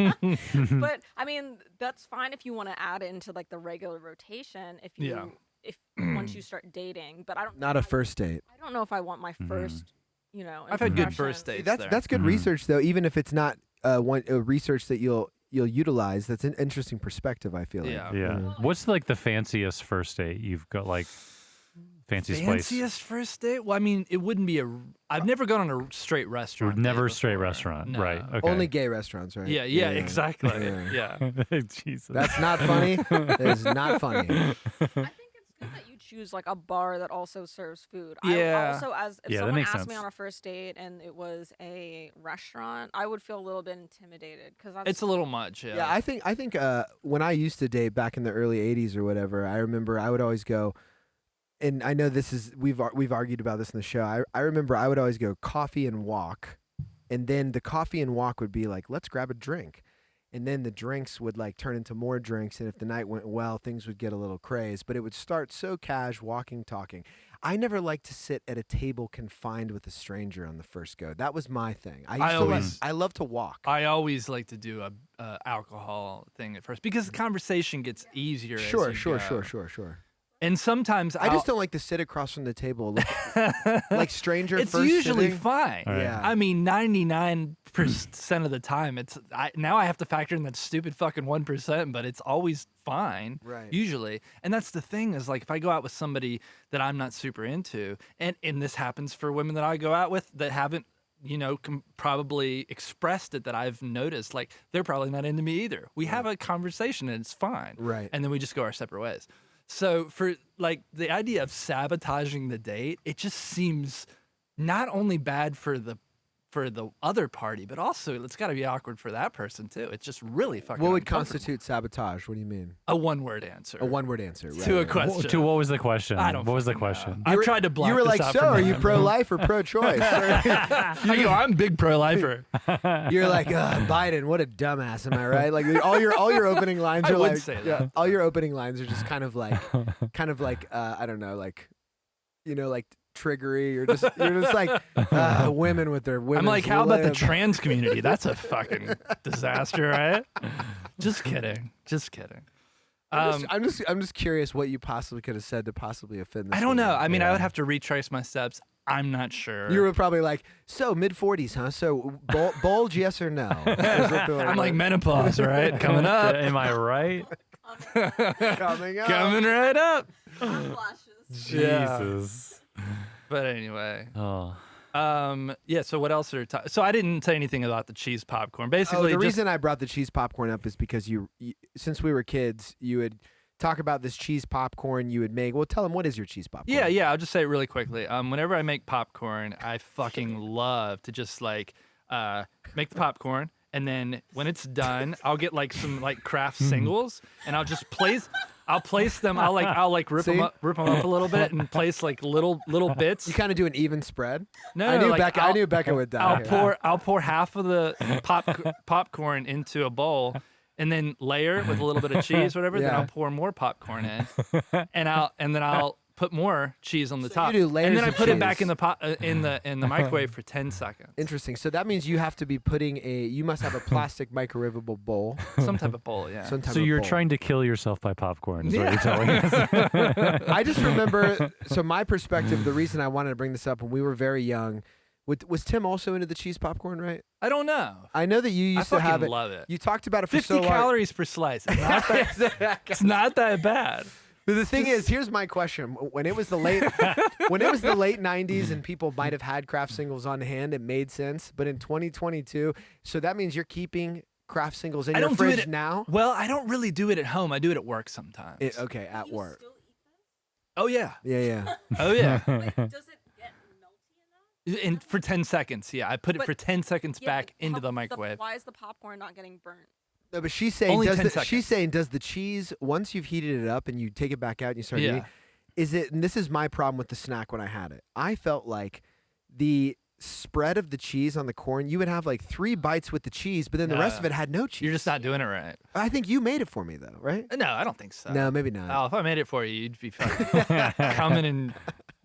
but I mean, that's fine if you want to add it into like the regular rotation if you Yeah. if once you start dating, but I don't Not a first date. I don't know if I want my first, I've had good impression. first dates That's there. that's good research though, even if it's not research that you'll utilize. That's an interesting perspective, I feel like. Yeah. Yeah. What's like the fanciest first date you've got? Like fanciest place? Fanciest first date? Well, I mean, it wouldn't be I've never gone on a straight restaurant. Never date a straight before. restaurant, No. right? Okay. Only gay restaurants, right? Yeah, exactly. Yeah. Yeah. Jesus. That's not funny. That is not funny. I think it's good that you choose like a bar that also serves food. Yeah. I also, as if Yeah, that someone makes asked me sense. on a first date and it was a restaurant, I would feel a little bit intimidated because It's a little much. Yeah. Yeah, I think when I used to date back in the early '80s or whatever, I remember I would always go, and I know this is we've argued about this in the show. I remember I would always go coffee and walk, and then the coffee and walk would be like, let's grab a drink, and then the drinks would like turn into more drinks, and if the night went well, things would get a little crazed. But it would start so cash, walking, talking. I never like to sit at a table confined with a stranger on the first go. That was my thing. I love to walk. I always like to do a alcohol thing at first because the conversation gets easier. Sure. as you go. And sometimes I just don't like to sit across from the table like stranger it's first usually sitting. fine. Right. Yeah. I mean, 99% of the time, now I have to factor in that stupid fucking 1%, but it's always fine. Right. Usually, and that's the thing is like if I go out with somebody that I'm not super into, and this happens for women that I go out with that haven't. Probably expressed it that I've noticed, like they're probably not into me either. We have a conversation and it's fine. Right. And then we just go our separate ways. So for like the idea of sabotaging the date, it just seems not only bad for the other party, but also it's got to be awkward for that person too. It's just really fucking What would uncomfortable. constitute sabotage? What do you mean? A one-word answer. A one-word answer. Right, to a right. question. To what was the question? I don't What was the fucking know. question? I've tried to block You were this like, out so from are my you memory. pro-life or pro-choice? I'm big pro-lifer. You're like, Biden, what a dumbass, am I right? Like all your opening lines I are would like, say that. yeah, all your opening lines are just kind of like I don't know, like, like triggery. You're just like women with their women. I'm like, how about the trans community? That's a fucking disaster, right? Just kidding. I'm just curious what you possibly could have said to possibly offend this I don't know. woman. I mean, I would have to retrace my steps. I'm not sure. You were probably like, so mid-40s, huh? So bulge, yes or no? I'm like menopause, right? Coming up. Am I right? coming up. Coming right up. Flashes. Yeah. Jesus. But anyway. Oh. Yeah, so what else are so I didn't say anything about the cheese popcorn. Basically, the just, reason I brought the cheese popcorn up is because you since we were kids, you would talk about this cheese popcorn you would make. Well, tell them, what is your cheese popcorn? Yeah, I'll just say it really quickly. Whenever I make popcorn, I fucking love to just like make the popcorn, and then when it's done, I'll get like some like craft singles, and I'll just place them. I'll rip them up a little bit and place like little bits. You kind of do an even spread. No, I knew like, Becca. I knew Becca would die. I'll pour half of the popcorn into a bowl, and then layer with a little bit of cheese, whatever. Then Yeah. I'll pour more popcorn in, and then I'll put more cheese on the top, you do layers and then I of put it back cheese. in the in the microwave for 10 seconds. Interesting. So that means you have to be putting you must have a plastic microwavable bowl. Some type of bowl, yeah. Some type So of you're bowl. trying to kill yourself by popcorn, is what you're telling us. I just remember, so my perspective, the reason I wanted to bring this up when we were very young, was Tim also into the cheese popcorn, right? I don't know. I know that you I used to have fucking it. love it. You talked about it for 50 so long. calories per slice. It's not that, it's not that bad. But the thing is, here's my question: when it was the late 90s and people might have had craft singles on hand, it made sense. But in 2022, so that means you're keeping craft singles in I your don't do fridge it now. Well, I don't really do it at home. I do it at work sometimes. Okay, at work. Oh yeah. Yeah. Oh yeah. Does it get melty enough? And for 10 seconds, yeah. I put it But- for 10 seconds Yeah, back but into the microwave. why is the popcorn not getting burnt? No, but she's saying Only 10 she's seconds. saying does the cheese, once you've heated it up and you take it back out and you start Yeah. eating, is it? And this is my problem with the snack when I had it. I felt like the spread of the cheese on the corn, you would have like 3 bites with the cheese, but then the rest of it had no cheese. You're just not doing it right. I think you made it for me though, right? No, I don't think so. No, maybe not. Oh, if I made it for you, you'd be fucking coming in,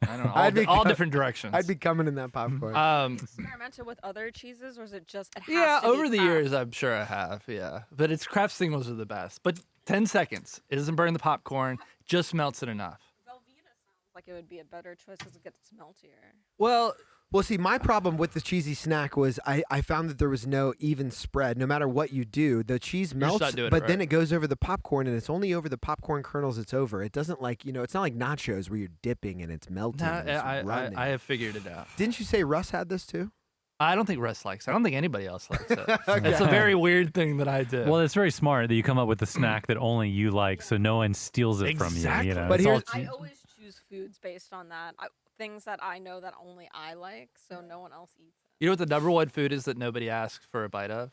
I don't know, I'd be all co- different directions. I'd be coming in that popcorn. Experimented with other cheeses, or is it just it has yeah, to be over the Kraft? years, I'm sure I have, yeah. But it's craft singles are the best. But 10 seconds. It doesn't burn the popcorn, just melts it enough. Velveeta sounds like it would be a better choice because it gets meltier. Well, Well, see, my problem with the cheesy snack was I found that there was no even spread. No matter what you do, the cheese You're just melts, not doing it but then right. it goes over the popcorn, and it's only over the popcorn kernels it's over. It doesn't like, it's not like nachos where you're dipping and it's melting. nah, and it's running. I have figured it out. Didn't you say Russ had this too? I don't think Russ likes it. I don't think anybody else likes it. It's a very weird thing that I do. Well, it's very smart that you come up with a snack that only you like, so no one steals it from you. Exactly. You know, But it's all here's- I always choose foods based on that. Things that I know that only I like, so no one else eats it. You know what the number one food is that nobody asks for a bite of?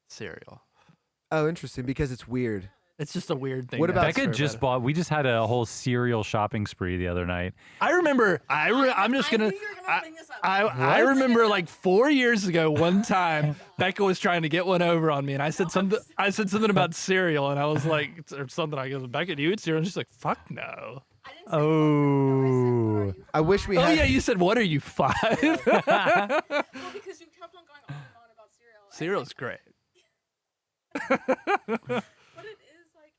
Cereal. Oh, interesting, because it's weird. It's just a weird thing. What to about ask Becca for a just bite of. bought. We just had a whole cereal shopping spree the other night. I remember. I'm just I gonna. knew you were gonna bring this up. I remember like 4 years ago, one time Becca was trying to get one over on me, and I said something. I said something about cereal, and I was like, or something. I goes, Becca, do you eat cereal? And she's like, fuck no. I didn't Oh. I wish we Oh had. yeah, you said what are you 5? Well, because you kept on going on and on about cereal. Cereal's great. But it is like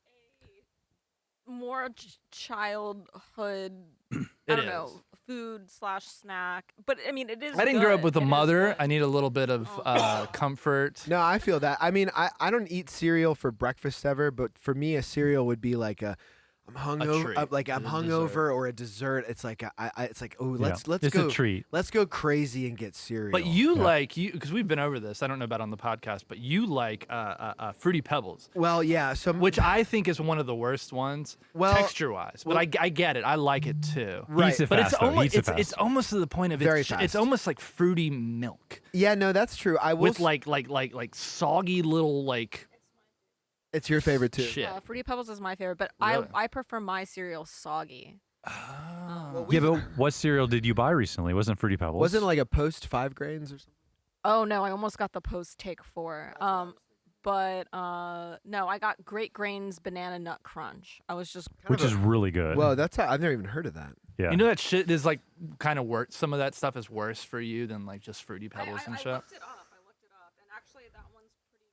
a more childhood. I It don't know, is. food/snack. But I mean, it is. I didn't grow up good. with a It is mother. good. I need a little bit of comfort. No, I feel that. I mean, I don't eat cereal for breakfast ever, but for me, a cereal would be like I'm hungover, treat. like I'm A hungover dessert. or a dessert. It's like it's like oh Yeah. let's It's go a treat. let's go crazy and get cereal. But you because we've been over this. I don't know about on the podcast, but you like Fruity Pebbles, well, yeah. So which I think is one of the worst ones, Well- texture-wise. But I get it. I like it too. Right. Eats it But fast, it's though. almost Eats it it's fast. almost to the point of Very it's fast. almost like fruity milk yeah, no, that's true. I will. with like soggy little like It's your favorite too. shit. Fruity Pebbles is my favorite, but Really? I prefer my cereal soggy. Yeah, but what cereal did you buy recently? Wasn't Fruity Pebbles? Wasn't it like a post 5 grains or something? Oh no, I almost got the post take 4. But no, I got Great Grains Banana Nut Crunch. I was just which is really good. Well, I've never even heard of that. yeah. You know that shit is like kind of worse. Some of that stuff is worse for you than like just Fruity Pebbles and shit. I looked it up, and actually that one's pretty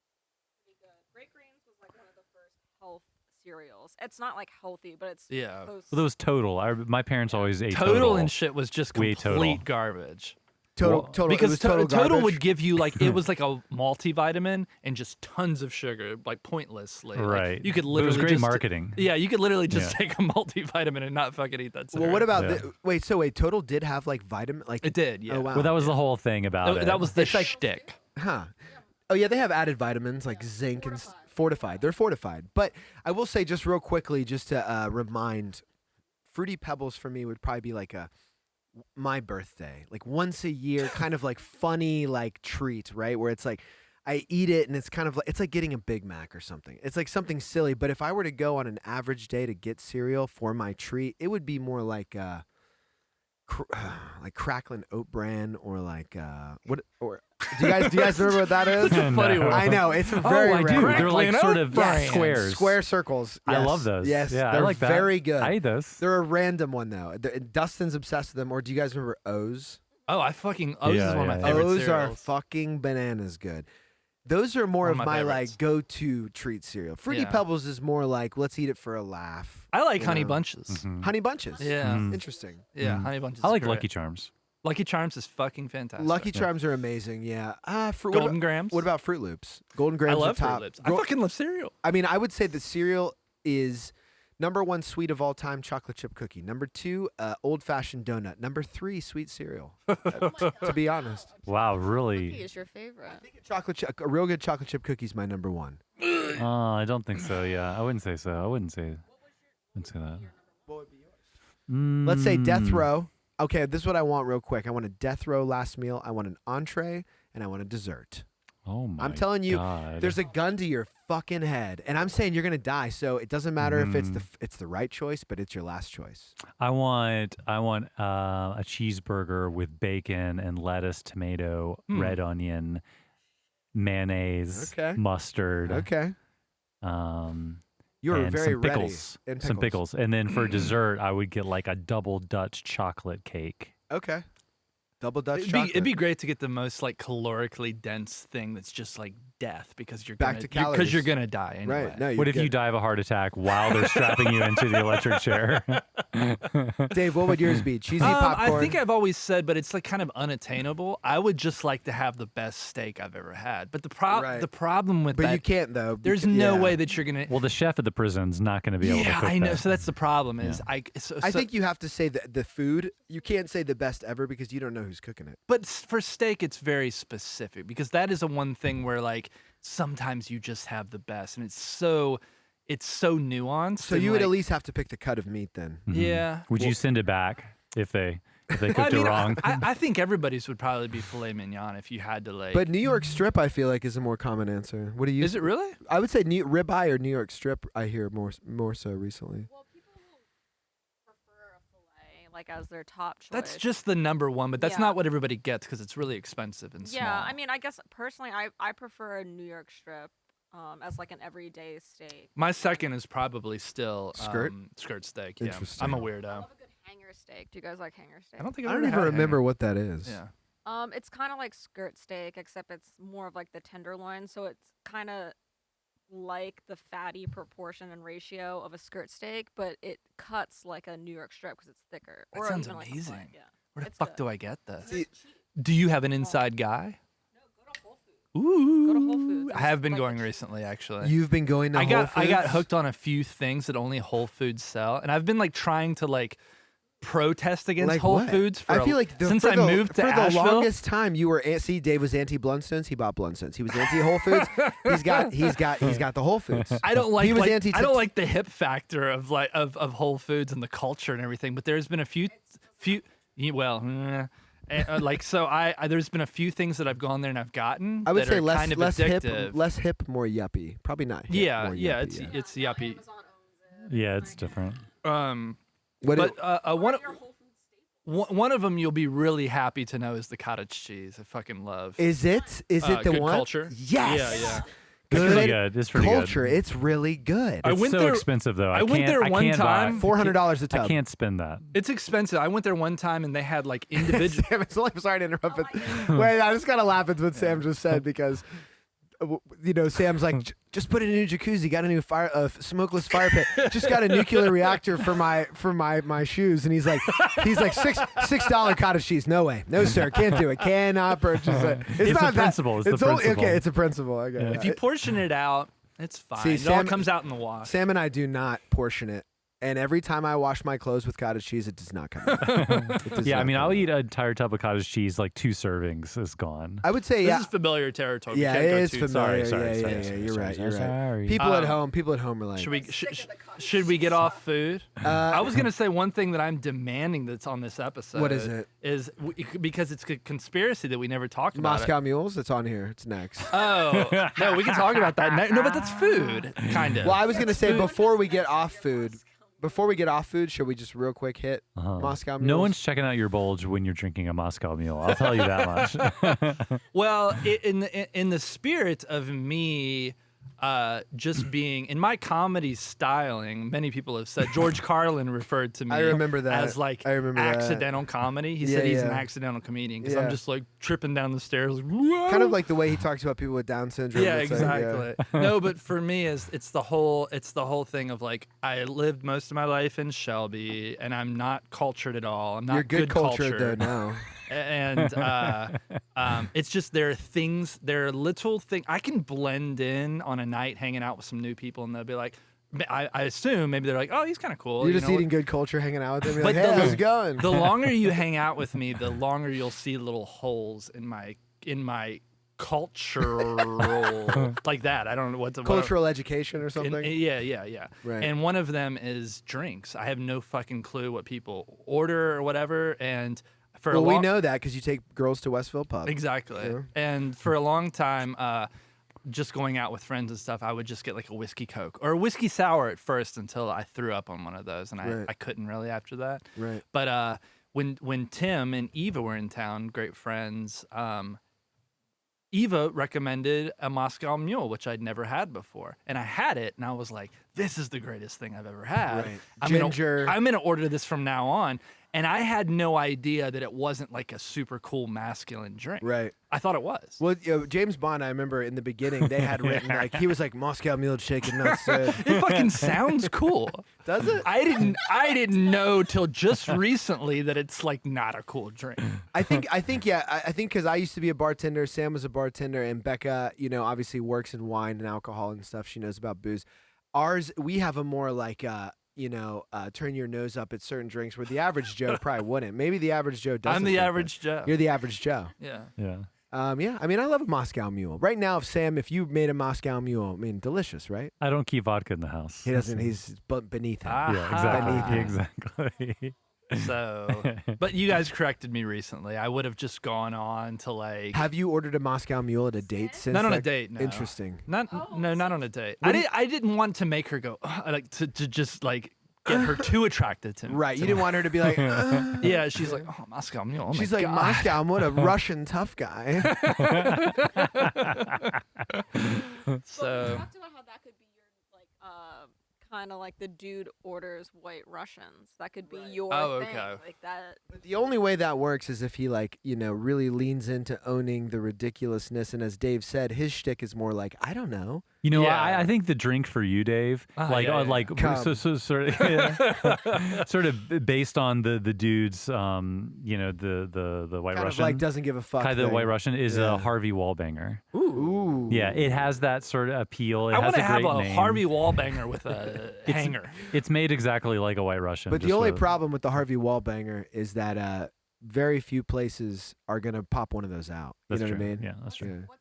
good. Great Grains was like one of the first health cereals. It's not like healthy, but it's Yeah. post- Well, there was Total. My parents always ate Total and shit was just We ate complete Total. garbage. Total, it Because was total Total garbage. would give you like it was like a multivitamin and just tons of sugar, like pointlessly. Like, Right. you could But it literally was great just, marketing. Yeah, you could literally just Yeah. take a multivitamin and not fucking eat that. Well, what cereal. about Yeah. wait? Total did have like vitamin, like It did, yeah. Oh wow. Well, that was the whole thing about it. That was the It's like- shtick. Huh. Oh yeah, they have added vitamins like zinc and fortified. They're fortified. But I will say just real quickly, just to remind, Fruity Pebbles for me would probably be like my birthday, like once a year, kind of like funny like treat, right? Where it's like I eat it and it's kind of like it's like getting a Big Mac or something. It's like something silly. But if I were to go on an average day to get cereal for my treat, it would be more like like crackling oat bran or like what or do you guys remember what that is? Such a funny No. one. I know it's Oh, very I do. rare. They're like Crackling sort oat of bran. squares. Square circles. I Yes. love those. Yes, Yeah, I they're like that. very good. I eat those. They're a random one though. Dustin's obsessed with them. Or do you guys remember O's? Oh, I fucking O's Yeah, is one of yeah, my yeah. favorite O's are cereals. fucking bananas good. Those are more One of of my my favorites. like go-to treat cereal. Fruity Yeah. Pebbles is more like let's eat it for a laugh. I like you Honey know. Bunches. Mhm. Honey Bunches. Yeah. Mhm. Interesting. Yeah, Mm. Honey Bunches. I is like great. Lucky Charms. Lucky Charms is fucking fantastic. Lucky Charms are amazing. Yeah. Golden Grams. What about Fruit Loops? Golden Grams I love are top. Fruit Loops. I fucking love cereal. I mean, I would say the cereal is number 1 sweet of all time, chocolate chip cookie. Number 2, old fashioned donut. Number 3, sweet cereal. To be honest, Wow, Cookie really? is your favorite. a real good chocolate chip cookie is my number 1. I don't think so. Yeah, I wouldn't say so. I wouldn't say that. Let's say death Mm. row. Okay, this is what I want real quick. I want a death row last meal. I want an entree and I want a dessert. Oh my! I'm telling you, God. there's a gun to your fucking head, and I'm saying you're gonna die. So it doesn't matter if it's the right choice, but it's your last choice. I want a cheeseburger with bacon and lettuce, tomato, red onion, mayonnaise, Okay. mustard. Okay, Um, you're and very some ready. pickles. And Some pickles. And then for dessert, I would get like a double Dutch chocolate cake. Okay, double Dutch It'd chocolate. be great to get the most like calorically dense thing that's just like death because you're Back gonna, to because calories. you're gonna die anyway. Right? No, What if you die of a heart attack while they're strapping you into the electric chair? Dave? What would yours be? Cheesy I popcorn. think I've always said, but it's like kind of unattainable. I would just like to have the best steak I've ever had. But the Right. the problem with but that, you can't though. there's no yeah. way that you're gonna. Well, the chef at the prison's not going to be able to yeah, cook I know. that. So that's the problem. Is Yeah. I think you have to say the food. You can't say the best ever because you don't know who's cooking it. But for steak, it's very specific because that is a one thing where like sometimes you just have the best, and it's so nuanced. So and, you would at like, least have to pick the cut of meat then. Mhm. Yeah. Would you send it back if they cooked I mean, it wrong? I think everybody's would probably be filet mignon if you had to like. But New York strip, I feel like, is a more common answer. What do you? is it really? I would say ribeye or New York strip. I hear more so recently. Well, people prefer a fillet like as their top choice. That's just the number one, but that's Yeah. not what everybody gets because it's really expensive and small. Yeah, I mean, I guess personally, I prefer a New York strip. as like an everyday steak. My second is probably still Skirt? Skirt steak. Yeah, Interesting. I'm a I weirdo. love a good hanger steak. Do you guys like hanger steak? I don't think I I've don't ever even had remember hanger. what that is. Yeah. It's kind of like skirt steak, except it's more of like the tenderloin. So it's kind of like the fatty proportion and ratio of a skirt steak, but it cuts like a New York strip because it's thicker. That or sounds even like a amazing. fillet, yeah. Where the It's fuck good. do I get this? See- Do you have an inside guy? No, go to Whole Foods. Ooh. Go to Whole Foods. I have been Like the going cheese. recently, actually. You've been going to I got Whole Foods? hooked on a few things that only Whole Foods sell, and I've been like trying to like protest against Like Whole what? Foods for I feel like since for I the, moved to for Asheville. the longest time you were see Dave was anti Blundstones. He bought Blundstones. He was anti Whole Foods. he's got the Whole Foods. I don't like, He was like anti- I don't like the hip factor of like of Whole Foods and the culture and everything. But there's been a few like so there's been a few things that I've gone there and I've gotten. I would that say are less kind of less addictive. hip, less hip, more yuppie. Probably not. Hip, Yeah, more yeah, yuppie, it's yuppie. Amazon owns it. Yeah, it's different. What But it- one Your Whole Foods staples. one of them you'll be really happy to know is the cottage cheese. I fucking love. is it the Good one? Culture? Yes. Yeah, yeah. It's Good pretty good. It's pretty culture. good. It's really good. I It's went so there- expensive though. I went there one can't buy- time. $400 a tub. I can't spend that. It's expensive. I went there one time and they had like individual. Sam, I'm sorry to interrupt, but wait, I just gotta laugh at what Sam just said because, Sam's like, just put in a new jacuzzi, got a new smokeless fire pit, just got a nuclear reactor for my shoes, and he's like $6 cottage cheese, no way, no sir, can't do it, cannot purchase it. It's not the principle, That, it's the only, principle. Okay, it's a principle. Okay, Yeah. If you portion it out, it's fine. See, it all Sam- comes out in the wash. Sam and I do not portion it. And every time I wash my clothes with cottage cheese, it does not come out. It does Yeah, I not mean, come I'll out. eat an entire tub of cottage cheese, like 2 servings is gone. I would say, This yeah. is familiar territory. Yeah, You it can't is go too familiar. Sorry, yeah, sorry, yeah, sorry, you're sorry, right. sorry, You're right. sorry. People at home are like, Should we get off food? I was gonna say one thing that I'm demanding that's on this episode. What is it? Is because it's a conspiracy that we never talked about. Moscow Mules. It's on here. It's next. Oh no, we can talk about that. No, but that's food, kind of. Well, I was gonna say before we get off food, should we just real quick hit Moscow Mules? No one's checking out your bulge when you're drinking a Moscow Mule. I'll tell you that much. Well, in the spirit of me just being in my comedy styling, many people have said George Carlin referred to me I remember that. as like I remember that. accidental comedy. He Yeah, said he's an yeah. accidental comedian because Yeah. I'm just like tripping down the stairs. Like, Kind of like the way he talks about people with Down syndrome. yeah, It's like, yeah. exactly. No, but for me, it's the whole thing of like I lived most of my life in Shelby, and I'm not cultured at all. I'm not You're good culture culture. though now. And it's just there are little things I can blend in on a night hanging out with some new people, and they'll be like, I assume maybe they're like, oh, he's kind of cool. You're you just know? eating good culture, hanging out with them. You're But like, hey, the- how's it going? The longer you hang out with me, the longer you'll see little holes in my cultural like that. I don't know what Cultural education or something. yeah. Right. And one of them is drinks. I have no fucking clue what people order or whatever, and for a Well, we long know that because you take girls to Westville Pub. exactly. Yeah. And for a long time, just going out with friends and stuff, I would just get like a whiskey Coke or a whiskey sour at first until I threw up on one of those, and Right. I couldn't really after that. Right. But when Tim and Eva were in town, great friends, Eva recommended a Moscow Mule, which I'd never had before, and I had it, and I was like, "This is the greatest thing I've ever had." Right. I'm Ginger. gonna order this from now on. And I had no idea that it wasn't like a super cool masculine drink. Right. I thought it was. Well, James Bond, I remember in the beginning they had written like he was like Moscow Mule shaken not stirred. It fucking sounds cool. Does it? I didn't know till just recently that it's like not a cool drink. I think because I used to be a bartender, Sam was a bartender, and Becca, obviously works in wine and alcohol and stuff. She knows about booze. Ours, we have a more like turn your nose up at certain drinks where the average Joe probably wouldn't. Maybe the average Joe doesn't. I'm the think that. average Joe. You're the average Joe. Yeah. Yeah. Yeah. I mean, I love a Moscow Mule. Right now, if you made a Moscow Mule, I mean, delicious, right? I don't keep vodka in the house. He doesn't. He's beneath him. Yeah, Aha. exactly. So, but you guys corrected me recently. I would have just gone on to like. Have you ordered a Moscow Mule at a date since? Not on a that- date, no. Interesting. Not on a date. What do I didn't want to make her go like to just like get her too attracted to me. Right. You didn't want her to be like, Yeah, she's like, oh, Moscow Mule. Oh she's my like, God. Moscow, what a Russian tough guy. So we talked about how that could be your like kind of like the dude orders White Russians. That could be your thing. okay. Like that. But the only way that works is if he really leans into owning the ridiculousness. And as Dave said, his shtick is more like, I don't know. Yeah. I think the drink for you, Dave, so sort of, sort of based on the dude's, the White Kind Russian, of like doesn't give a fuck. kind of the thing. White Russian is Yeah. a Harvey Wallbanger. Ooh. Yeah, it has that sort of appeal. It I has want a to have great a name. Harvey Wallbanger with a hanger. It's made exactly like a White Russian. But the just only with- problem with the Harvey Wallbanger is that very few places are going to pop one of those out. That's you know true. what I mean? Yeah, that's true. Yeah.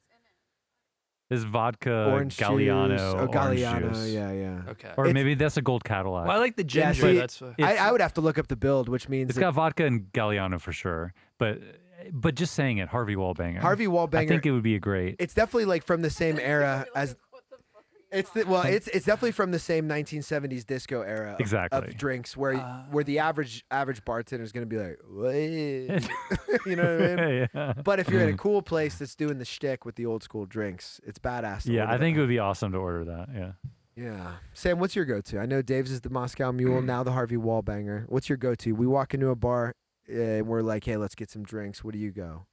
There's vodka, Orange Galliano, juice. Oh, orange Galliano. juice. Yeah. Okay. Or It's- maybe that's a gold Cadillac. Well, I like the Yeah, ginger. see, That's I would have to look up the build, which means It's got vodka and Galliano for sure. But just saying it, Harvey Wallbanger. Harvey Wallbanger. I think it would be a great. It's definitely like from the same era as. It's definitely from the same 1970s disco era Exactly. of drinks where the average bartender is going to be like, "Wait." You know what I mean? Yeah. But if you're at a cool place that's doing the shtick with the old school drinks, it's badass. to Yeah, order I think it that. would be awesome to order that. Yeah. Yeah. Sam, what's your go-to? I know Dave's is the Moscow Mule, now the Harvey Wallbanger. What's your go-to? We walk into a bar and we're like, hey, let's get some drinks. Where do you go?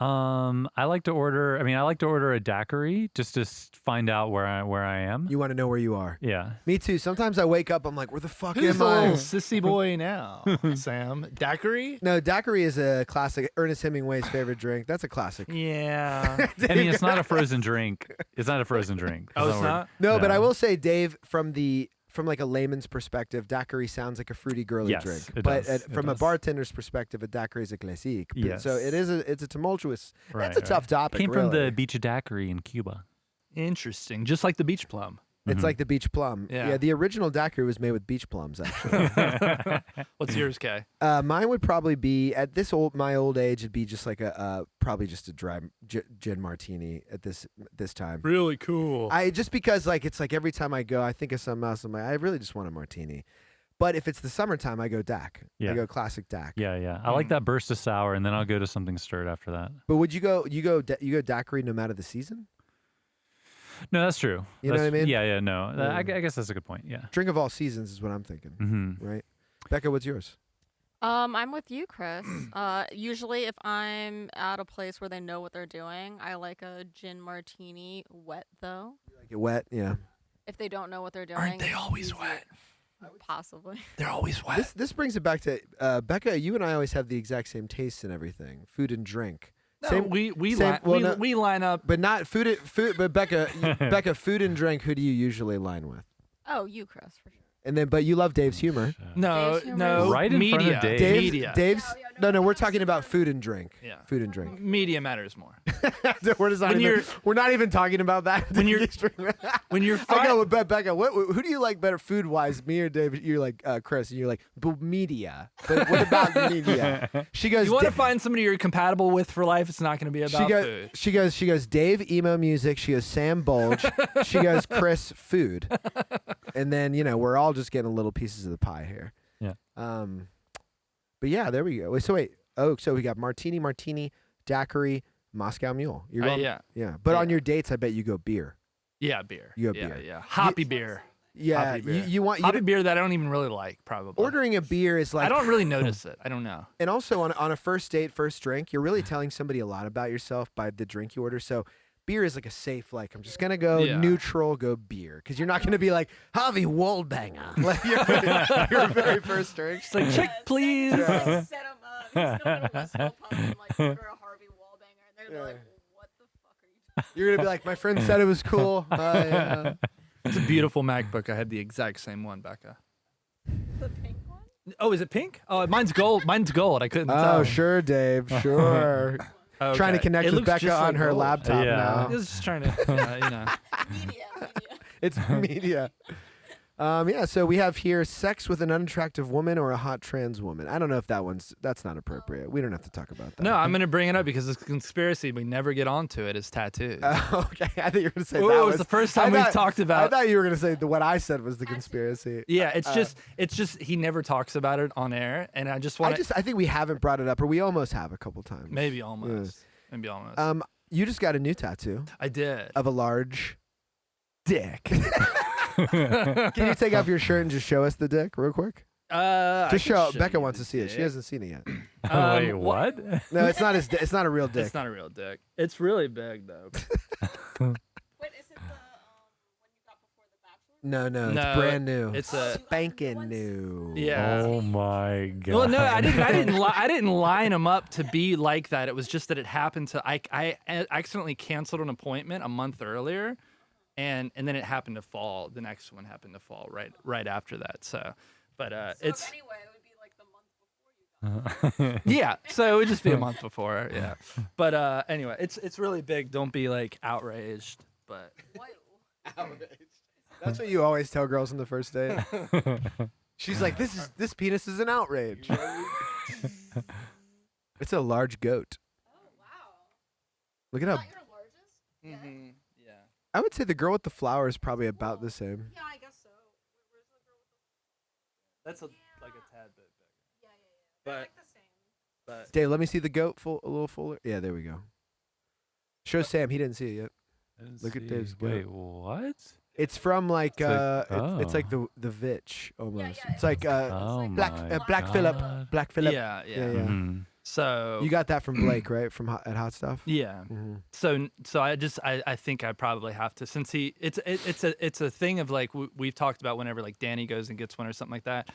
I like to order. I mean, I like to order a daiquiri just to find out where I am. You want to know where you are. Yeah. Me too. Sometimes I wake up, I'm like, where the fuck who's am the I? little sissy boy now, Sam? Daiquiri? No, daiquiri is a classic. Ernest Hemingway's favorite drink. That's a classic. Yeah. I mean, it's not a frozen drink. It's not a frozen drink. Oh, That's it's what we're- not? No, but I will say, Dave, from like a layman's perspective, daiquiri sounds like a fruity girly Yes, drink. it But does. It from a does. bartender's perspective, a daiquiri is a classique. But- Yes. So it's a tumultuous. Right, It's a tough topic. Came from really. the beach of daiquiri in Cuba. Interesting. Just like the beach plum. It's like the beach plum. Yeah. The original daiquiri was made with beach plums, actually. What's yours, Kay? Mine would probably be at my old age. It'd be just like probably just a dry gin martini at this time. Really cool. Just because like it's like every time I go, I think of something else. I'm like, I really just want a martini. But if it's the summertime, I go DAC. Yeah. I go classic DAC. Yeah. I like that burst of sour, and then I'll go to something stirred after that. But would you go daiquiri no matter the season? No, that's true. You know what I mean? Yeah. No, Yeah. I guess that's a good point. Yeah. Drink of all seasons is what I'm thinking. Mm-hmm. Right? Becca, what's yours? I'm with you, Chris. Usually, if I'm at a place where they know what they're doing, I like a gin martini, wet though. Like it wet? Yeah. If they don't know what they're doing, Aren't they it's always easier. wet? Possibly. They're always wet. This brings it back to Becca. You and I always have the exact same tastes in everything, food and drink. No, Same- we same- well, no- we line up. But not food. But Becca, Becca, food and drink. Who do you usually line with? Oh, you, Chris, for sure. And then, but you love Dave's humor. No, Dave's humor no. is- Right in front of media. Dave. Media. Dave's. No, we're talking about food and drink. Yeah. Food and drink. Media matters more. We're not even talking about that. When you're- When you're I go with Becca. Who do you like better food wise, me or Dave? You're like Chris, and you're like, but media. But what about media? She goes. you want to "Da- find somebody you're compatible with for life, it's not going to be about food. She goes, Dave, emo music. She goes, Sam, bulge. She goes, Chris, food. And then, we're all just getting little pieces of the pie here. Yeah. But yeah, there we go. So we got martini, daiquiri, Moscow Mule. You're going, yeah. Yeah. But on Yeah. your dates, I bet you go beer. Yeah, beer. You have yeah, beer. Yeah, hoppy beer. Yeah. Hoppy beer. You want Hoppy beer that I don't even really like, probably. ordering a beer is like I don't really notice it. I don't know. And also on a first date, first drink, you're really telling somebody a lot about yourself by the drink you order. So beer is like a safe, like, I'm just going to go Yeah. neutral, go beer. Because you're not going to be like, Harvey Wallbanger. Like your very first drink. It's like, check, please. Yeah. Set them up. You still go to Westville Pub and like order a Harvey Wallbanger, and they're like, "What the fuck are you doing?" You're going to be like, my friend said it was cool. It's a beautiful MacBook. I had the exact same one, Becca. The pink one? Oh, is it pink? Oh, mine's gold. Mine's gold. I couldn't tell. Oh, sure, Dave. Sure. Okay. Trying to connect It with looks Becca just on like her gold. laptop Yeah. I now. was just trying to, Media. It's media. Yeah, so we have here sex with an unattractive woman or a hot trans woman. I don't know if that's not appropriate. We don't have to talk about that. No, I'm gonna bring it up because it's a conspiracy. We never get onto it. Is tattoos. Okay, I thought you were gonna say Ooh, that it was the first time we've talked about. I thought you were gonna say what I said was the conspiracy. Yeah, it's just he never talks about it on air, and I just want. I think we haven't brought it up, or we almost have a couple times. Maybe almost. Maybe almost. You just got a new tattoo I did. of a large dick. Can you take off your shirt and just show us the dick real quick? Just show. Becca wants to see it. She hasn't seen it yet. Wait, what? No, it's not. It's not a real dick. It's not a real dick. It's really big though. Wait, is it the one you got before The Bachelor? No, it's No, brand new. it's a- spanking new. Yeah. Oh my god. Well, no, I didn't line them up to be like that. It was just that it happened to. I accidentally canceled an appointment a month earlier, and then it happened to fall. The next one happened to fall right after that. So, but it's Anyway, it would be like the month before you got it. yeah. So it would just be a month before. Yeah. But anyway, it's really big. Don't be like outraged. But That's what you always tell girls on the first date. She's like, this penis is an outrage. It's a large goat. Oh wow! Look at how. Not your largest? yeah. I would say the girl with the flower is probably about the same. Yeah, I guess so. Where's the girl with the? That's like a tad bit bigger. Yeah. They're But like the same. but Dave, let me see the goat a little fuller. Yeah, there we go. Show Sam. He didn't see it yet. Look at Dave's goat. Wait, what? It's from like it's like oh. the Vitch almost. yeah, It's like Oh Black my Black God. Phillip. Black Phillip. yeah. Mhm. So You got that from Blake, right? From at Hot Stuff. yeah. Mm-hmm. So I think I probably have to, since it's a thing of like we've talked about whenever like Danny goes and gets one or something like that,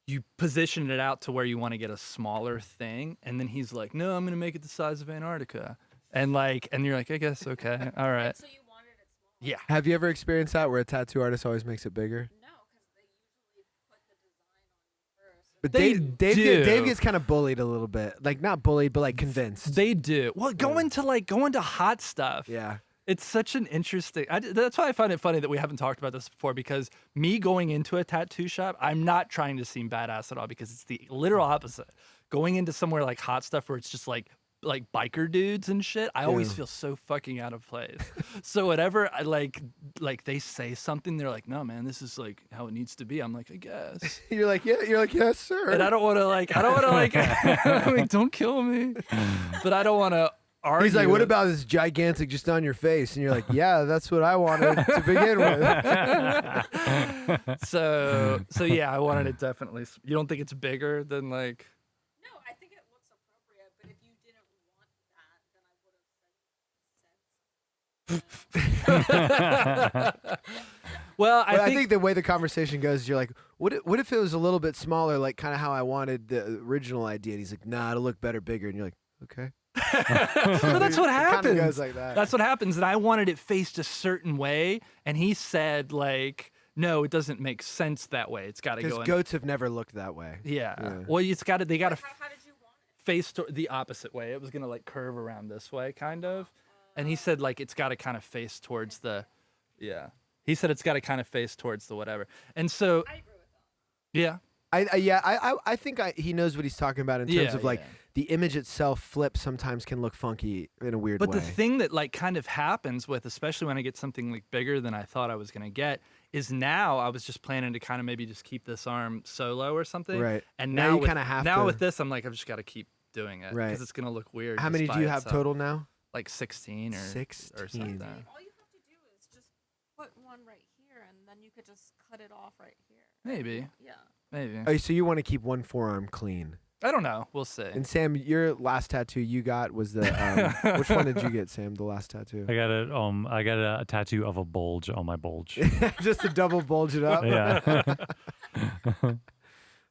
you position it out to where you want to get a smaller thing, and then he's like, no, I'm gonna make it the size of Antarctica, and you're like, I guess okay, all right, So you wanted it small? yeah. Have you ever experienced that where a tattoo artist always makes it bigger? No, because they usually put the design on first. But They Dave do. gets kind of bullied a little bit. Like not bullied, but like convinced. They do. Well, going to hot stuff. Yeah. It's such an interesting. That's why I find it funny that we haven't talked about this before. Because me going into a tattoo shop, I'm not trying to seem badass at all. Because it's the literal opposite. Going into somewhere like hot stuff where it's just like biker dudes and shit, I always feel so fucking out of place. So whatever I like they say something, they're like, no man, this is like how it needs to be. I'm like, I guess. You're like, yes, sir. And I don't want to I mean, don't kill me. But I don't want to argue. He's like, what about this gigantic just on your face? And you're like, yeah, that's what I wanted to begin with. So yeah, I wanted it definitely. You don't think it's bigger than like? No, I think it looks appropriate, but if you didn't want that, then I would have said. Well, I think the way the conversation goes, you're like, what if it was a little bit smaller, like kind of how I wanted the original idea? And he's like, nah, it'll look better bigger. And you're like, okay. But that's what It kinda happens. goes like that. That's what happens. And I wanted it faced a certain way, and he said like, no, it doesn't make sense that way. It's got to go. Because goats have never looked that way. Yeah. Yeah. Well, they got to How did you want it? face the opposite way. It was gonna like curve around this way, kind of. And he said like it's got to kind of face towards the. Yeah. He said it's got to kind of face towards the whatever. And so. I agree with that. Yeah. I think he knows what he's talking about in terms of like the image itself flip sometimes can look funky in a weird way. But the thing that like kind of happens with, especially when I get something like bigger than I thought I was gonna get, is now I was just planning to kind of maybe just keep this arm solo or something. Right. And Now now, you kinda have to- with this, I'm like, I've just got to keep doing it. Right. Because it's gonna look weird. How just many by do you have itself. total now? Like 16 or 16. or something. All you have to do is just put one right here, and then you could just cut it off right here. Maybe. Yeah. Maybe. Oh, so you want to keep one forearm clean? I don't know. We'll see. And Sam, your last tattoo you got was the which one did you get, Sam? The last tattoo? I got a tattoo of a bulge on my bulge. Just to double bulge it up. Yeah.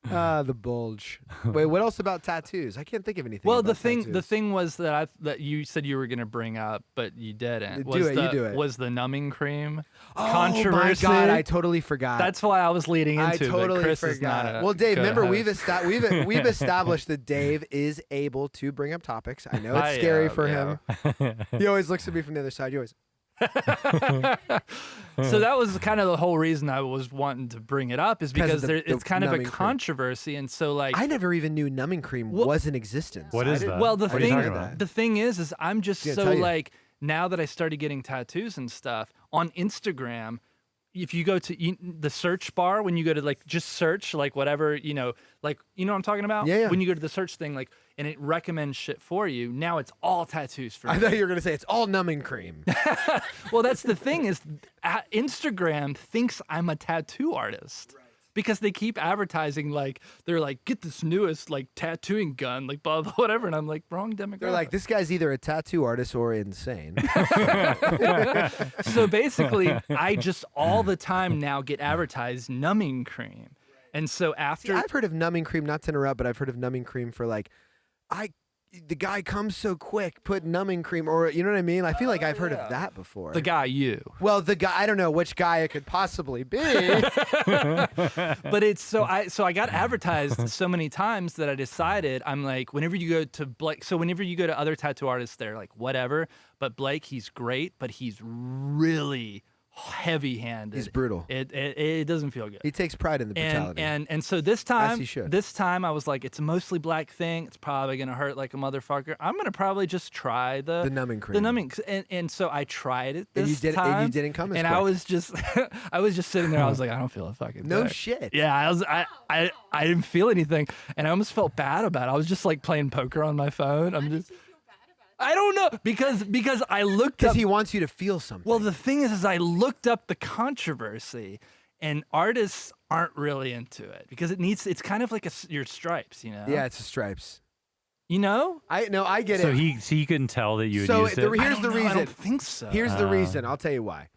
The bulge. Wait, what else about tattoos? I can't think of anything. Well, about the tattoos. thing was that you said you were gonna bring up, but you didn't. Do it, you do it. Was the numbing cream Oh controversy? my God, I totally forgot. That's why I was leading into I it. but totally Kris is not forgot. a Well, Dave, good remember we've host. we've established that Dave is able to bring up topics. I know it's I scary am, for yeah. him. He always looks at me from the other side. You always. So that was kind of the whole reason I was wanting to bring it up, is 'Cause because of the it's kind of a numbing cream. controversy, and so like I never even knew numbing cream was in existence. What I is didn't- that? well, the What are you thing talking about? the thing is I'm just Gonna so tell you. like, now that I started getting tattoos and stuff on Instagram, if you go to the search bar, when you go to like just search like whatever, like what I'm talking about? Yeah, yeah. When you go to the search thing, like, and it recommends shit for you, now it's all tattoos for I me. thought you were gonna say it's all numbing cream. Well, that's the thing, is Instagram thinks I'm a tattoo artist. Because they keep advertising, like they're like, get this newest like tattooing gun, like blah blah whatever, and I'm like, wrong demographic. They're like, this guy's either a tattoo artist or insane. So basically, I just all the time now get advertised numbing cream, and so See, after I've heard of numbing cream, not to interrupt, but I've heard of numbing cream for like, the guy comes so quick, put numbing cream, or you know what I mean? I feel like I've heard of that before. the guy Well, the guy, I don't know which guy it could possibly be. but it's so I got advertised so many times that I decided, I'm like, whenever you go to Blake, so whenever you go to other tattoo artists, they're like, whatever, but Blake, he's great, but he's really heavy-handed. He's brutal. It doesn't feel good. He takes pride in the brutality. And so this time, he should. I was like, it's a mostly black thing. It's probably gonna hurt like a motherfucker. I'm gonna probably just try the numbing cream. The numbing, and so I tried it this And you did- time. and you didn't come as And quick. I was just, I was just sitting there. I was like, I don't feel a fucking No thing. shit. Yeah, I didn't feel anything, and I almost felt bad about it. I was just like playing poker on my phone. I'm just. I don't know, because I looked Because up. he wants you to feel something. Well, the thing is I looked up the controversy, and artists aren't really into it because it's kind of like your stripes, yeah, it's the stripes. You know? I get So it. he couldn't tell that you had So used the it. Here's I don't the know, reason. I don't think so. Here's the reason. I'll tell you why.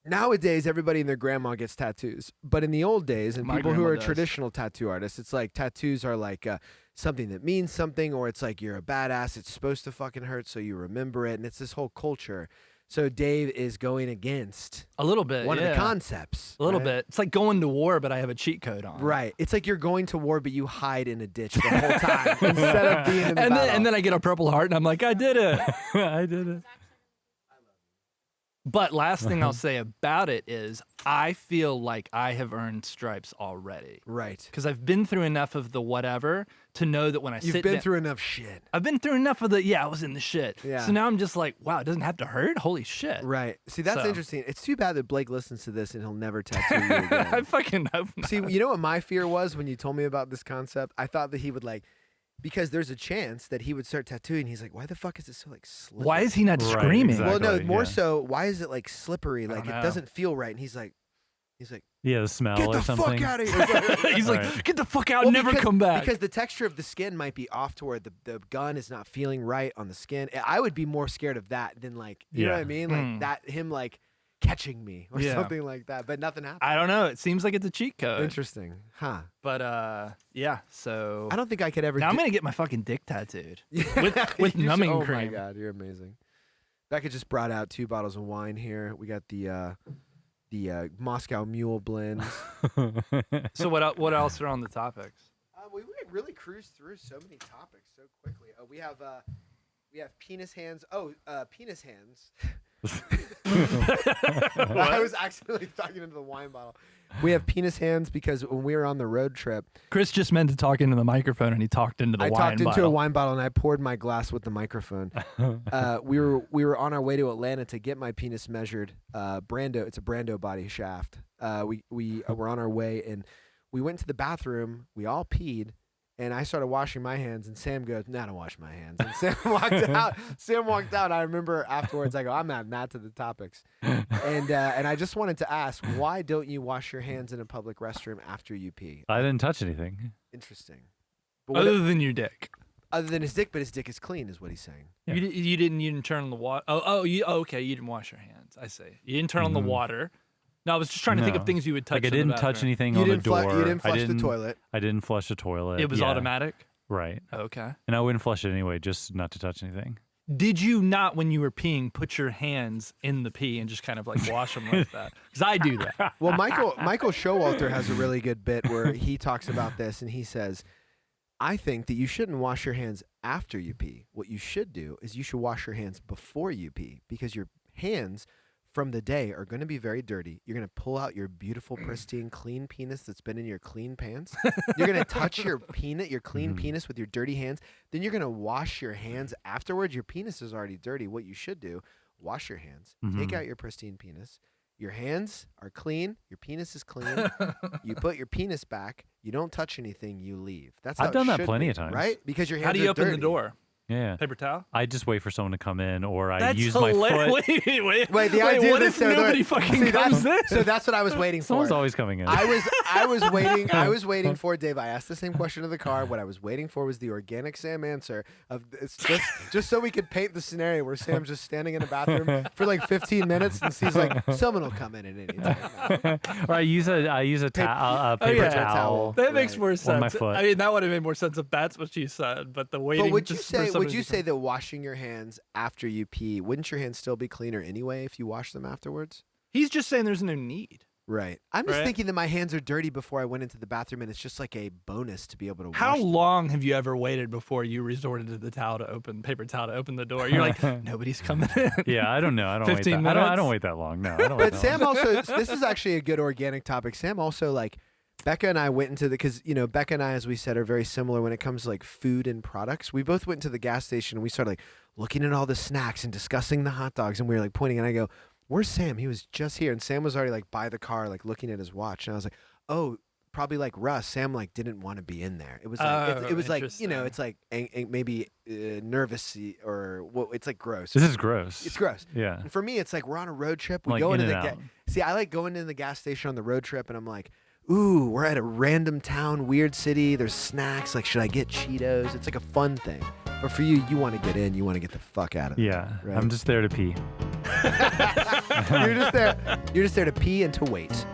Nowadays, everybody and their grandma gets tattoos. But in the old days, and My people who grandma are does. traditional tattoo artists, it's like tattoos are like something that means something, or it's like you're a badass. It's supposed to fucking hurt, so you remember it. And it's this whole culture. So Dave is going against A little bit. one of the yeah. concepts. A little right? bit. It's like going to war, but I have a cheat code on. Right. It's like you're going to war, but you hide in a ditch the whole time instead of being in the battle. And then I get a Purple Heart, and I'm like, I did it. I did it. But last thing I'll say about it is I feel like I have earned stripes already. Right. Because I've been through enough of the whatever to know that when I You've sit been down, through enough shit. I've been through enough of the, I was in the shit. Yeah. So now I'm just like, wow, it doesn't have to hurt? Holy shit. Right. See, that's So- interesting. It's too bad that Blake listens to this and he'll never tattoo you again. I fucking hope not. See, you know what my fear was when you told me about this concept? I thought that he would like, because there's a chance that he would start tattooing. He's like, why the fuck is it so like slippery? Why is he not Right, screaming? exactly. Well, no, more yeah. so, why is it like slippery? Like don't it know. doesn't feel right. And he's like, Yeah, the smell get or the something. fuck out of here. He's like, Right. get the fuck out, Well, never because- come back. Because the texture of the skin might be off to where the gun is not feeling right on the skin. I would be more scared of that than like, you know what I Yeah. mean? Like Hmm. that, him like catching me or Yeah. something like that. But nothing happened. I don't know. It seems like it's a cheat code. Interesting. Huh. But yeah, so I don't think I could ever now I'm do- gonna get my fucking dick tattooed. Yeah, with you numbing Oh my cream. god, you're amazing. Becca just brought out 2 bottles of wine here. We got the Moscow Mule blends. So what else are on the topics? We really cruised through so many topics so quickly. We have penis hands. Penis hands. I was accidentally talking into the wine bottle. We have penis hands because when we were on the road trip, Chris just meant to talk into the microphone, and he talked into the I wine talked into bottle. a wine bottle and I poured my glass with the microphone. We were on our way to Atlanta to get my penis measured. Brando, it's a Brando body shaft. We were on our way and we went to the bathroom. We all peed. And I started washing my hands, and Sam goes, "Nah, I don't wash my hands." And Sam walked out. Sam walked out. I remember afterwards, I go, "I'm adding that to the topics." And I just wanted to ask, why don't you wash your hands in a public restroom after you pee? I didn't touch anything. Interesting. But what, Other than your dick. other than his dick, but his dick is clean, is what he's saying. Yeah. You didn't turn on the water. Okay. You didn't wash your hands. I see. You didn't turn on the water. No, I was just trying to think of No. things you would touch. Like I in the didn't touch bathroom. anything You on the didn't door. you didn't I flush the toilet. I didn't flush the toilet. It was yeah. automatic. Right. Okay. And I wouldn't flush it anyway, just not to touch anything. Did you not, when you were peeing, put your hands in the pee and just kind of like wash them like that? Because I do that. Well, Michael Showalter has a really good bit where he talks about this, and he says, I think that you shouldn't wash your hands after you pee. What you should do is you should wash your hands before you pee, because your hands from the day are going to be very dirty. You're going to pull out your beautiful, pristine, clean penis that's been in your clean pants. You're going to touch your clean penis with your dirty hands. Then you're going to wash your hands afterwards. Your penis is already dirty. What you should do, wash your hands, take out your pristine penis. Your hands are clean. Your penis is clean. You put your penis back. You don't touch anything. You leave. That's how I've done it that should plenty be, of times. right? Because your hands How do you are open dirty. the door? Yeah. Paper towel? I just wait for someone to come in, or I That's use my hilarious. foot. Wait, the idea what that if nobody fucking comes in? So that's what I was waiting for. Someone's always coming in. I was waiting for Dave. I asked the same question of the car. What I was waiting for was the organic Sam answer of it's just so we could paint the scenario where Sam's just standing in a bathroom for like 15 minutes and sees like someone will come in at any time. Or I use a paper towel. That makes Right. more On my sense. foot. I mean, that would have made more sense if that's what you said. But the waiting. But would you just for say somebody to that washing your hands after you pee, wouldn't your hands still be cleaner anyway if you wash them afterwards? He's just saying there's no need. Right. I'm just Right. thinking that my hands are dirty before I went into the bathroom, and it's just like a bonus to be able to How wash them. long have you ever waited before you resorted to the paper towel to open the door? You're like, nobody's coming in. Yeah, I don't know. I don't 15 wait that. I minutes? don't wait that long. No, I don't wait But that Sam long. also, this is actually a good organic topic. Sam also, like, Becca and I went into because, Becca and I, as we said, are very similar when it comes to like food and products. We both went to the gas station and we started like looking at all the snacks and discussing the hot dogs. And we were like pointing, and I go, "Where's Sam? He was just here." And Sam was already like by the car, like looking at his watch. And I was like, "Oh, probably like Russ." Sam like didn't want to be in there. It was like, it was like, interesting. it's like maybe nervous or it's like gross. This is gross. It's gross. Yeah. And for me, it's like we're on a road trip. We Like go in into and the out. see. I like going into the gas station on the road trip, and I'm like, "Ooh, we're at a random town, weird city. There's snacks. Like, should I get Cheetos?" It's like a fun thing. But for you, you want to get in. You want to get the fuck out of it. Yeah. Right. I'm just there to pee. You're just there. You're just there to pee and to wait.